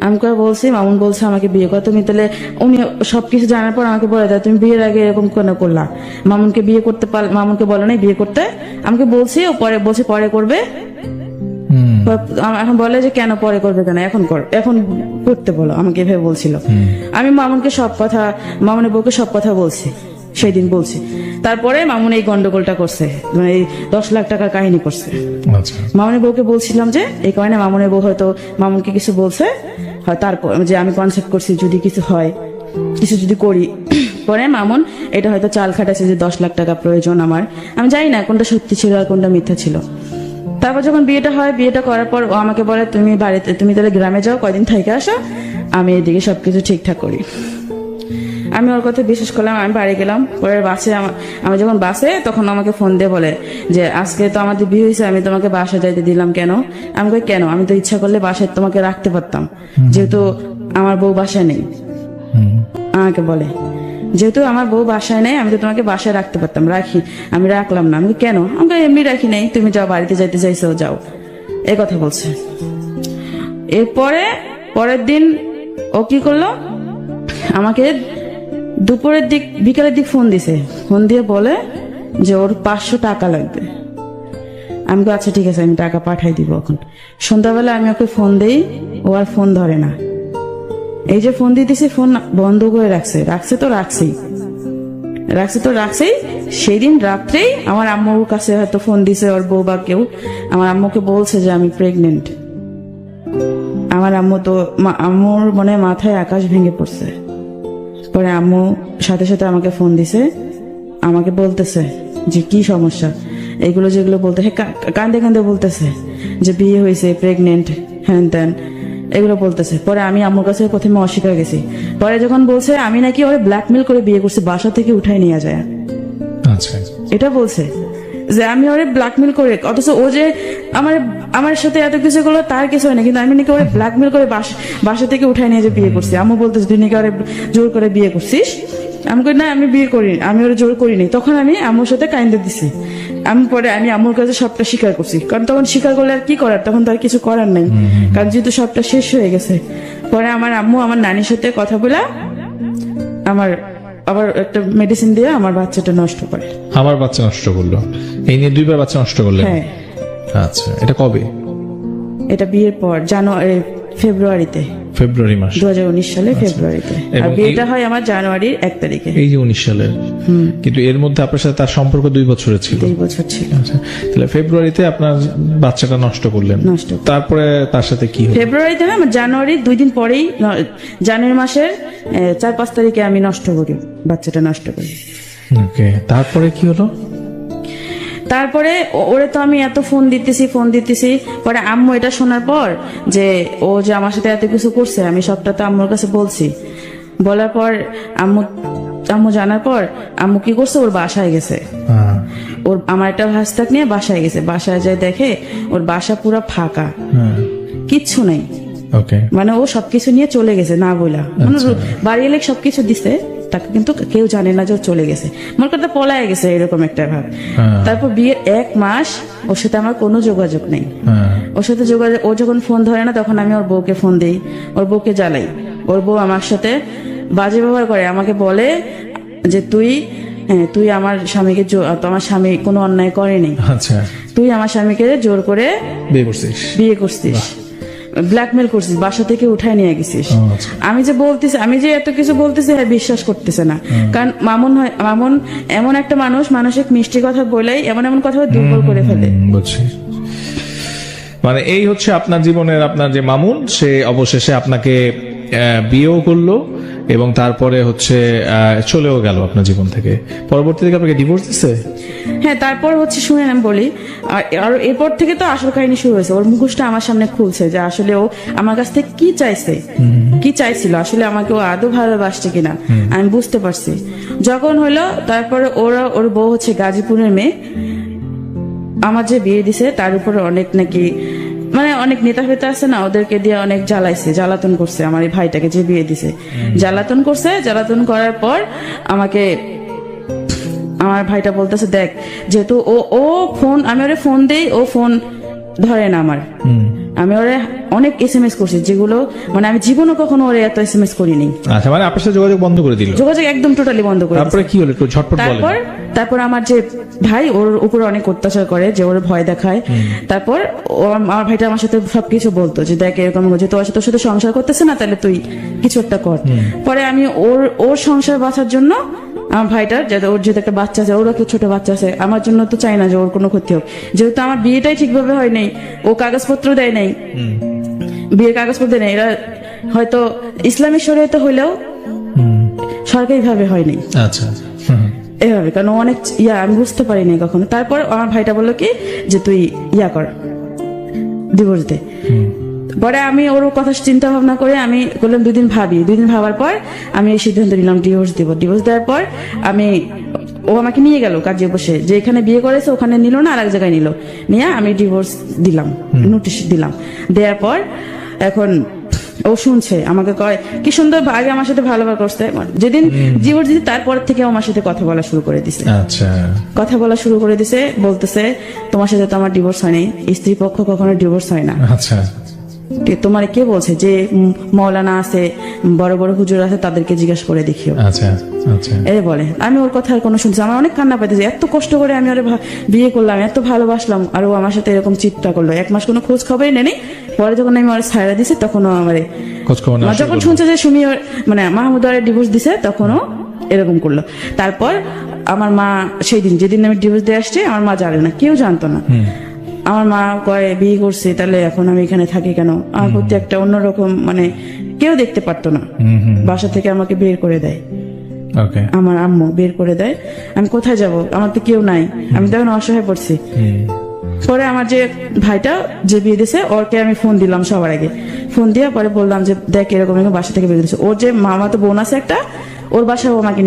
আমি করে বলছি, মামুন বলছে আমাকে বিয়ে কর। তুমি তাহলে, উনি সবকিছু জানার পর আমাকে বলে দেয় তুমি বিয়ের আগে এরকম কেন করলা, মামুনকে বিয়ে করতে মামুনকে বলো নাই বিয়ে করতে? আমাকে বলছি, ও পরে বলছে পরে করবে। এখন বলে যে কেন পরে করবে, কেন এখন কর, এখন করতে বলো, আমাকে এভাবে বলছিল। আমি মামুনকে সব কথা, মামুনের বউকে সব কথা বলছি, সেই দিন বলছি। তারপরে মামুন এই গন্ডগোলটা করছে, মানে এই 10 লাখ টাকার কাহিনী করছে। মামুনের বউকে বলছিলাম যে এই কারণে মামুনের বউ হয়তো মামুনকে কিছু বলছে, হয় তারপর যে আমি কনসেপ্ট করছি যদি কিছু হয়, কিছু যদি করি। পরে মামুন এটা হয়তো চাল খাটাইছে যে 10 লাখ টাকা প্রয়োজন আমার, আমি জানি না কোনটা সত্যি ছিল আর কোনটা মিথ্যা ছিল। তারপর যখন বিয়েটা হয়, বিয়েটা করার পর ও আমাকে বলে তুমি বাড়িতে, তুমি তাহলে গ্রামে যাও, কয়দিন থেকে আসো, আমি এদিকে সবকিছু ঠিকঠাক করি। আমি ওর কথা বিশ্বাস করলাম, আমি বাড়ি গেলাম। পরে বাসে আমি যখন বাসে, তখন আমাকে ফোন দিয়ে বলে যে আজকে তো আমাদের বিয়ে হয়েছে, আমি তোমাকে বাসা যাইতে দিলাম কেন? আমি কই কেন, আমি তো ইচ্ছা করলে বাসায় তোমাকে রাখতে পারতাম, যেহেতু আমার বউ বাসায় নেই। আমাকে বলে যেহেতু আমার বউ বাসায় নেই, আমি তো তোমাকে বাসায় রাখতে পারতাম, আমি রাখলাম না। আমি কেন? আমাকে এমনি রাখি নাই, তুমি যাও, বাড়িতে যাইতে চাইছো যাও। এই কথা বলছে। এরপরে পরের দিন ও কি করলো, আমাকে দুপুরের দিক বিকালের দিক ফোন দিছে, ফোন দিয়ে বলে যে ওর 500 টাকা লাগবে। আমি বলি, আচ্ছা ঠিক আছে, আমি টাকা পাঠাই দিব। এখন সন্ধ্যাবেলা আমি ওকে ফোন দেই, ও আর ফোন ধরে না। এই যে ফোন দিতেছি, ফোন বন্ধ করে রাখছে তো রাখছেই। সেই দিন রাত্রেই আমার আম্মুর কাছে হয়তো ফোন দিছে ওর বউ বা কেউ, আমার আম্মুকে বলছে যে আমি প্রেগনেন্ট। আমার আম্মু তো আম্মুর মনে হয় মাথায় আকাশ ভেঙে পড়ছে। পরে আম্মু সাথে সাথে আমাকে ফোন দিছে, আমাকে বলতেছে যে কি সমস্যা, এগুলো যেগুলো বলতে কান্দে কান্দে বলতেছে যে বিয়ে হয়েছে, প্রেগনেন্ট, হ্যান ত্যান এগুলো বলতেছে। পরে আমি আম্মুর কাছে প্রথমে অস্বীকার গেছি। পরে যখন বলছে আমি নাকি ওরে ব্ল্যাকমেল করে বিয়ে করছি, বাসা থেকে উঠাই নিয়ে যায়। আচ্ছা, এটা বলছে যে আমি ওরে ব্ল্যাকমেল করে, অথচ ও যে আমার সাথে এত কিছু করলো তার কিছু হয় না, কিন্তু আমি নাকি ওরে ব্ল্যাকমেল করে বাসা থেকে উঠাই নিয়ে যে বিয়ে করছি। আম্মু বলতেছে তুই নাকি ওরে জোর করে বিয়ে করছিস। আমি কই না, আমি বিয়ে করিনি, আমি ওরে জোর করিনি। তখন আমি আম্মুর সাথে কাইন্দে দিছি। পরে আমি আম্মুর কাছে সবটা স্বীকার করছি, কারণ তখন স্বীকার করলে আর কি করার, তখন তো আর কিছু করার নাই, কারণ যেহেতু সবটা শেষ হয়ে গেছে। পরে আমার আম্মু আমার নানির সাথে কথা বলে আবার একটা মেডিসিন দিয়ে আমার বাচ্চাটা নষ্ট করে। আমার বাচ্চা নষ্ট করলো, এই নিয়ে 2বার বাচ্চা নষ্ট করলেন? হ্যাঁ। আচ্ছা, এটা কবে? এটা বিয়ের পর ফেব্রুয়ারি মাস 2019 সালে ফেব্রুয়ারিতে। আর বিয়েটা হয় আমার জানুয়ারির 1 তারিখে। এই যে 19 সালের। কিন্তু এর মধ্যে আপনার সাথে তার সম্পর্ক 2 বছরের ছিল? 2 বছর ছিল। আচ্ছা, তাহলে ফেব্রুয়ারিতে আপনার বাচ্চাটা নষ্ট করলেন। তারপরে তার সাথে কি হলো? ফেব্রুয়ারিতে না, জানুয়ারির 2 দিন পরেই, জানুয়ারি মাসের 4-5 তারিখে আমি বাচ্চাটা নষ্ট করি। ওকে, তারপরে কি হলো? তারপরে ওরে তো আমি এত ফোন দিতেছি। পরে আম্মু এটা শোনার পর যে ও যে আমার সাথে এত কিছু করছে, আমি সবটা তো আম্মুর কাছে বলছি। বলার পর আম্মু জানার পর আম্মু কি করছে, ওর বাসায় গেছে। আমার একটা ভাস্তাক নিয়ে বাসায় গেছে। বাসায় যায় দেখে ওর বাসা পুরো ফাঁকা, কিচ্ছু নাই। মানে ও সবকিছু নিয়ে চলে গেছে না বইলা, মানে বাড়ি এলে সবকিছু দিছে তাকে, কিন্তু কেউ জানে না যে ও চলে গেছে, মনে করতে পলায় গেছে, এরকম একটা ভাব। তারপর বিয়ের 1 মাস ওর সাথে আমার কোনো যোগাযোগ নেই। ওর সাথে যোগাযোগ, ও যখন ফোন ধরে না তখন আমি ওর বউকে ফোন দিই, ওর বউকে জ্বালাই। ওর বউ আমার সাথে বাজে ব্যবহার করে, আমাকে বলে যে তুই আমার স্বামীকে, তোমার স্বামী কোনো অন্যায় করেনি, তুই আমার স্বামীকে জোর করে বিয়ে করছিস, ব্ল্যাকমেল করছিস, বাসা থেকে উঠায় নিয়ে গেছিস। আমি যে এত কিছু বলতেছি, হ্যাঁ বিশ্বাস করতেছে না, কারণ মামুন এমন একটা মানুষ, মানসিক মিষ্টি কথা বলেই এমন কথা দুর্বল করে ফেলে। মানে এই হচ্ছে আপনার জীবনের আপনার যে মামুন, সে অবশেষে আপনাকে বিয়েও করলো এবং তারপরে হচ্ছে চলেও গেল আপনার জীবন থেকে। পরবর্তী থেকে আপনাকে ডিভোর্স দিছে? হ্যাঁ, তারপর হচ্ছে শুনেন আমি বলি, আর এরপর থেকে তো আসল কাহিনী শুরু হয়েছে। ওর মুখোশটা আমার সামনে খুলছে যে আসলে ও আমার কাছ থেকে কি চাইছিল, আসলে আমাকে ও আদৌ ভালোবাসছে কিনা আমি বুঝতে পারছি। যখন হলো তারপরে ওর বউ হচ্ছে গাজীপুরের মেয়ে, আমার যে বিয়ে দিছে তার উপরে অনেক নাকি, মানে অনেক নেতা ফেতা আছে না, ওদেরকে দিয়ে অনেক জ্বালাতন করছে আমার এই ভাইটাকে যে বিয়ে দিছে। জ্বালাতন করার পর আমার ভাইটা বলতেছে, দেখ যেহেতু আমি ওরে ফোন দেই, ও ফোন ধরে না আমার, আমি ওরে অনেক SMS করছি, যেগুলো মানে আমি জীবনে কখনো ওরে এত SMS করিনি। আচ্ছা, মানে আপনার সাথে যোগাযোগ বন্ধ করে দিল? যোগাযোগ একদম টোটালি বন্ধ করে। তারপরে কি হলো, একটু ঝটপট বলেন। তারপর আমার যে ভাই ওর উপরে অনেক অত্যাচার করে, যে ওর ভয় দেখায়। তারপর আমার ভাইটা আমার সাথে সবকিছু বলতো যে দেখ এরকম যে তোর সাথে সংসার করতেছে না, তাহলে তুই কিছু একটা কর। পরে আমি ওর সংসার বাঁচার জন্য, আমার ভাইটার ওর যেহেতু একটা বাচ্চা আছে, ওর একটা ছোট বাচ্চা আছে, আমার জন্য তো চাই না যে ওর কোনো ক্ষতি হোক। যেহেতু আমার বিয়েটাই ঠিকভাবে হয় নাই, ও কাগজপত্র দেয় নাই, বিয়ের কাগজপত্র দেয় নাই, এরা হয়তো ইসলামী শরীয়তে হইলেও সরকারি ভাবে হয়নি। আচ্ছা, এভাবে, কারণ অনেক আমি বুঝতে পারিনি কখনো। তারপর আমার ভাইটা বললো কি যে তুই কর, ডিভোর্স দে। পরে আমি ওর কথা চিন্তা ভাবনা করে আমি বললাম 2 দিন ভাবি। 2 দিন ভাবার পর আমি এই সিদ্ধান্ত নিলাম ডিভোর্স দিব। ডিভোর্স দেওয়ার পর ও আমাকে নিয়ে গেল কাজে বসে, যে এখানে বিয়ে করেছে ওখানে নিল না, আরেক জায়গায় নিয়ে আমি ডিভোর্স দিলাম, নোটিশ দিলাম। দেওয়ার পর এখন ও শুনছে আমাকে কয় কি সুন্দর আগে আমার সাথে ভালো ব্যবহার করছে, যেদিন ডিভোর্স দিতে তারপর থেকে আমার সাথে কথা বলা শুরু করে দিছে। আচ্ছা, কথা বলা শুরু করে দিছে, বলতেছে তোমার সাথে তো আমার ডিভোর্স হয়নি, স্ত্রী পক্ষ কখনো ডিভোর্স হয় না। আচ্ছা, তোমার কে বলছে যে মৌলানা আছে, বড় বড় হুজুর আছে, তাদেরকে জিজ্ঞাসা করে দেখিও। আচ্ছা, আচ্ছা, এই বলে। আমি ওর কথা আর কোনো শুনছি, আমার অনেক কান্না পাইতেছে, এত কষ্ট করে আমি ওর বিয়ে করলাম, এত ভালোবাসলাম, আর ও আমার সাথে এরকম চিৎটা করলো। 1 মাস কোনো খোঁজ খবরই নেই। পরে যখন আমি ওর ছায়রা দিছি তখনও আমার খোঁজ খবর নেওয়া শুরু যখন করলো। শুনছে যে সুমি মানে মাহমুদ ওর ডিভোর্স দিছে তখনও এরকম করলো। তারপর আমার মা সেই দিন যেদিন আমি ডিভোর্স দিয়ে আসছি, আমার মা জানে না, কেউ জানতো না। আমার মা কয় বিয়ে করছে তাহলে এখন আমি এখানে থাকি কেন, আমার প্রতি একটা অন্যরকম মানে কেউ দেখতে পারতো না। বাসা থেকে আমাকে বের করে দেয়, ওকে, আমার আম্মু বের করে দেয়। আমি কোথায় যাব, আমার তো কেউ নাই, আমি তখন অসহায় পড়ছি। পরে আমার যে ভাইটা যে বিয়ে দিছে ওরকে আমি ফোন দিলাম, সবার আগে ফোন দিয়ে পরে বললাম যে দেখ এরকম এরকম বাসা থেকে বের দিচ্ছে। ওর যে মামা তো বোন আছে একটা, ওর বাসায় ও আমাকে নিয়ে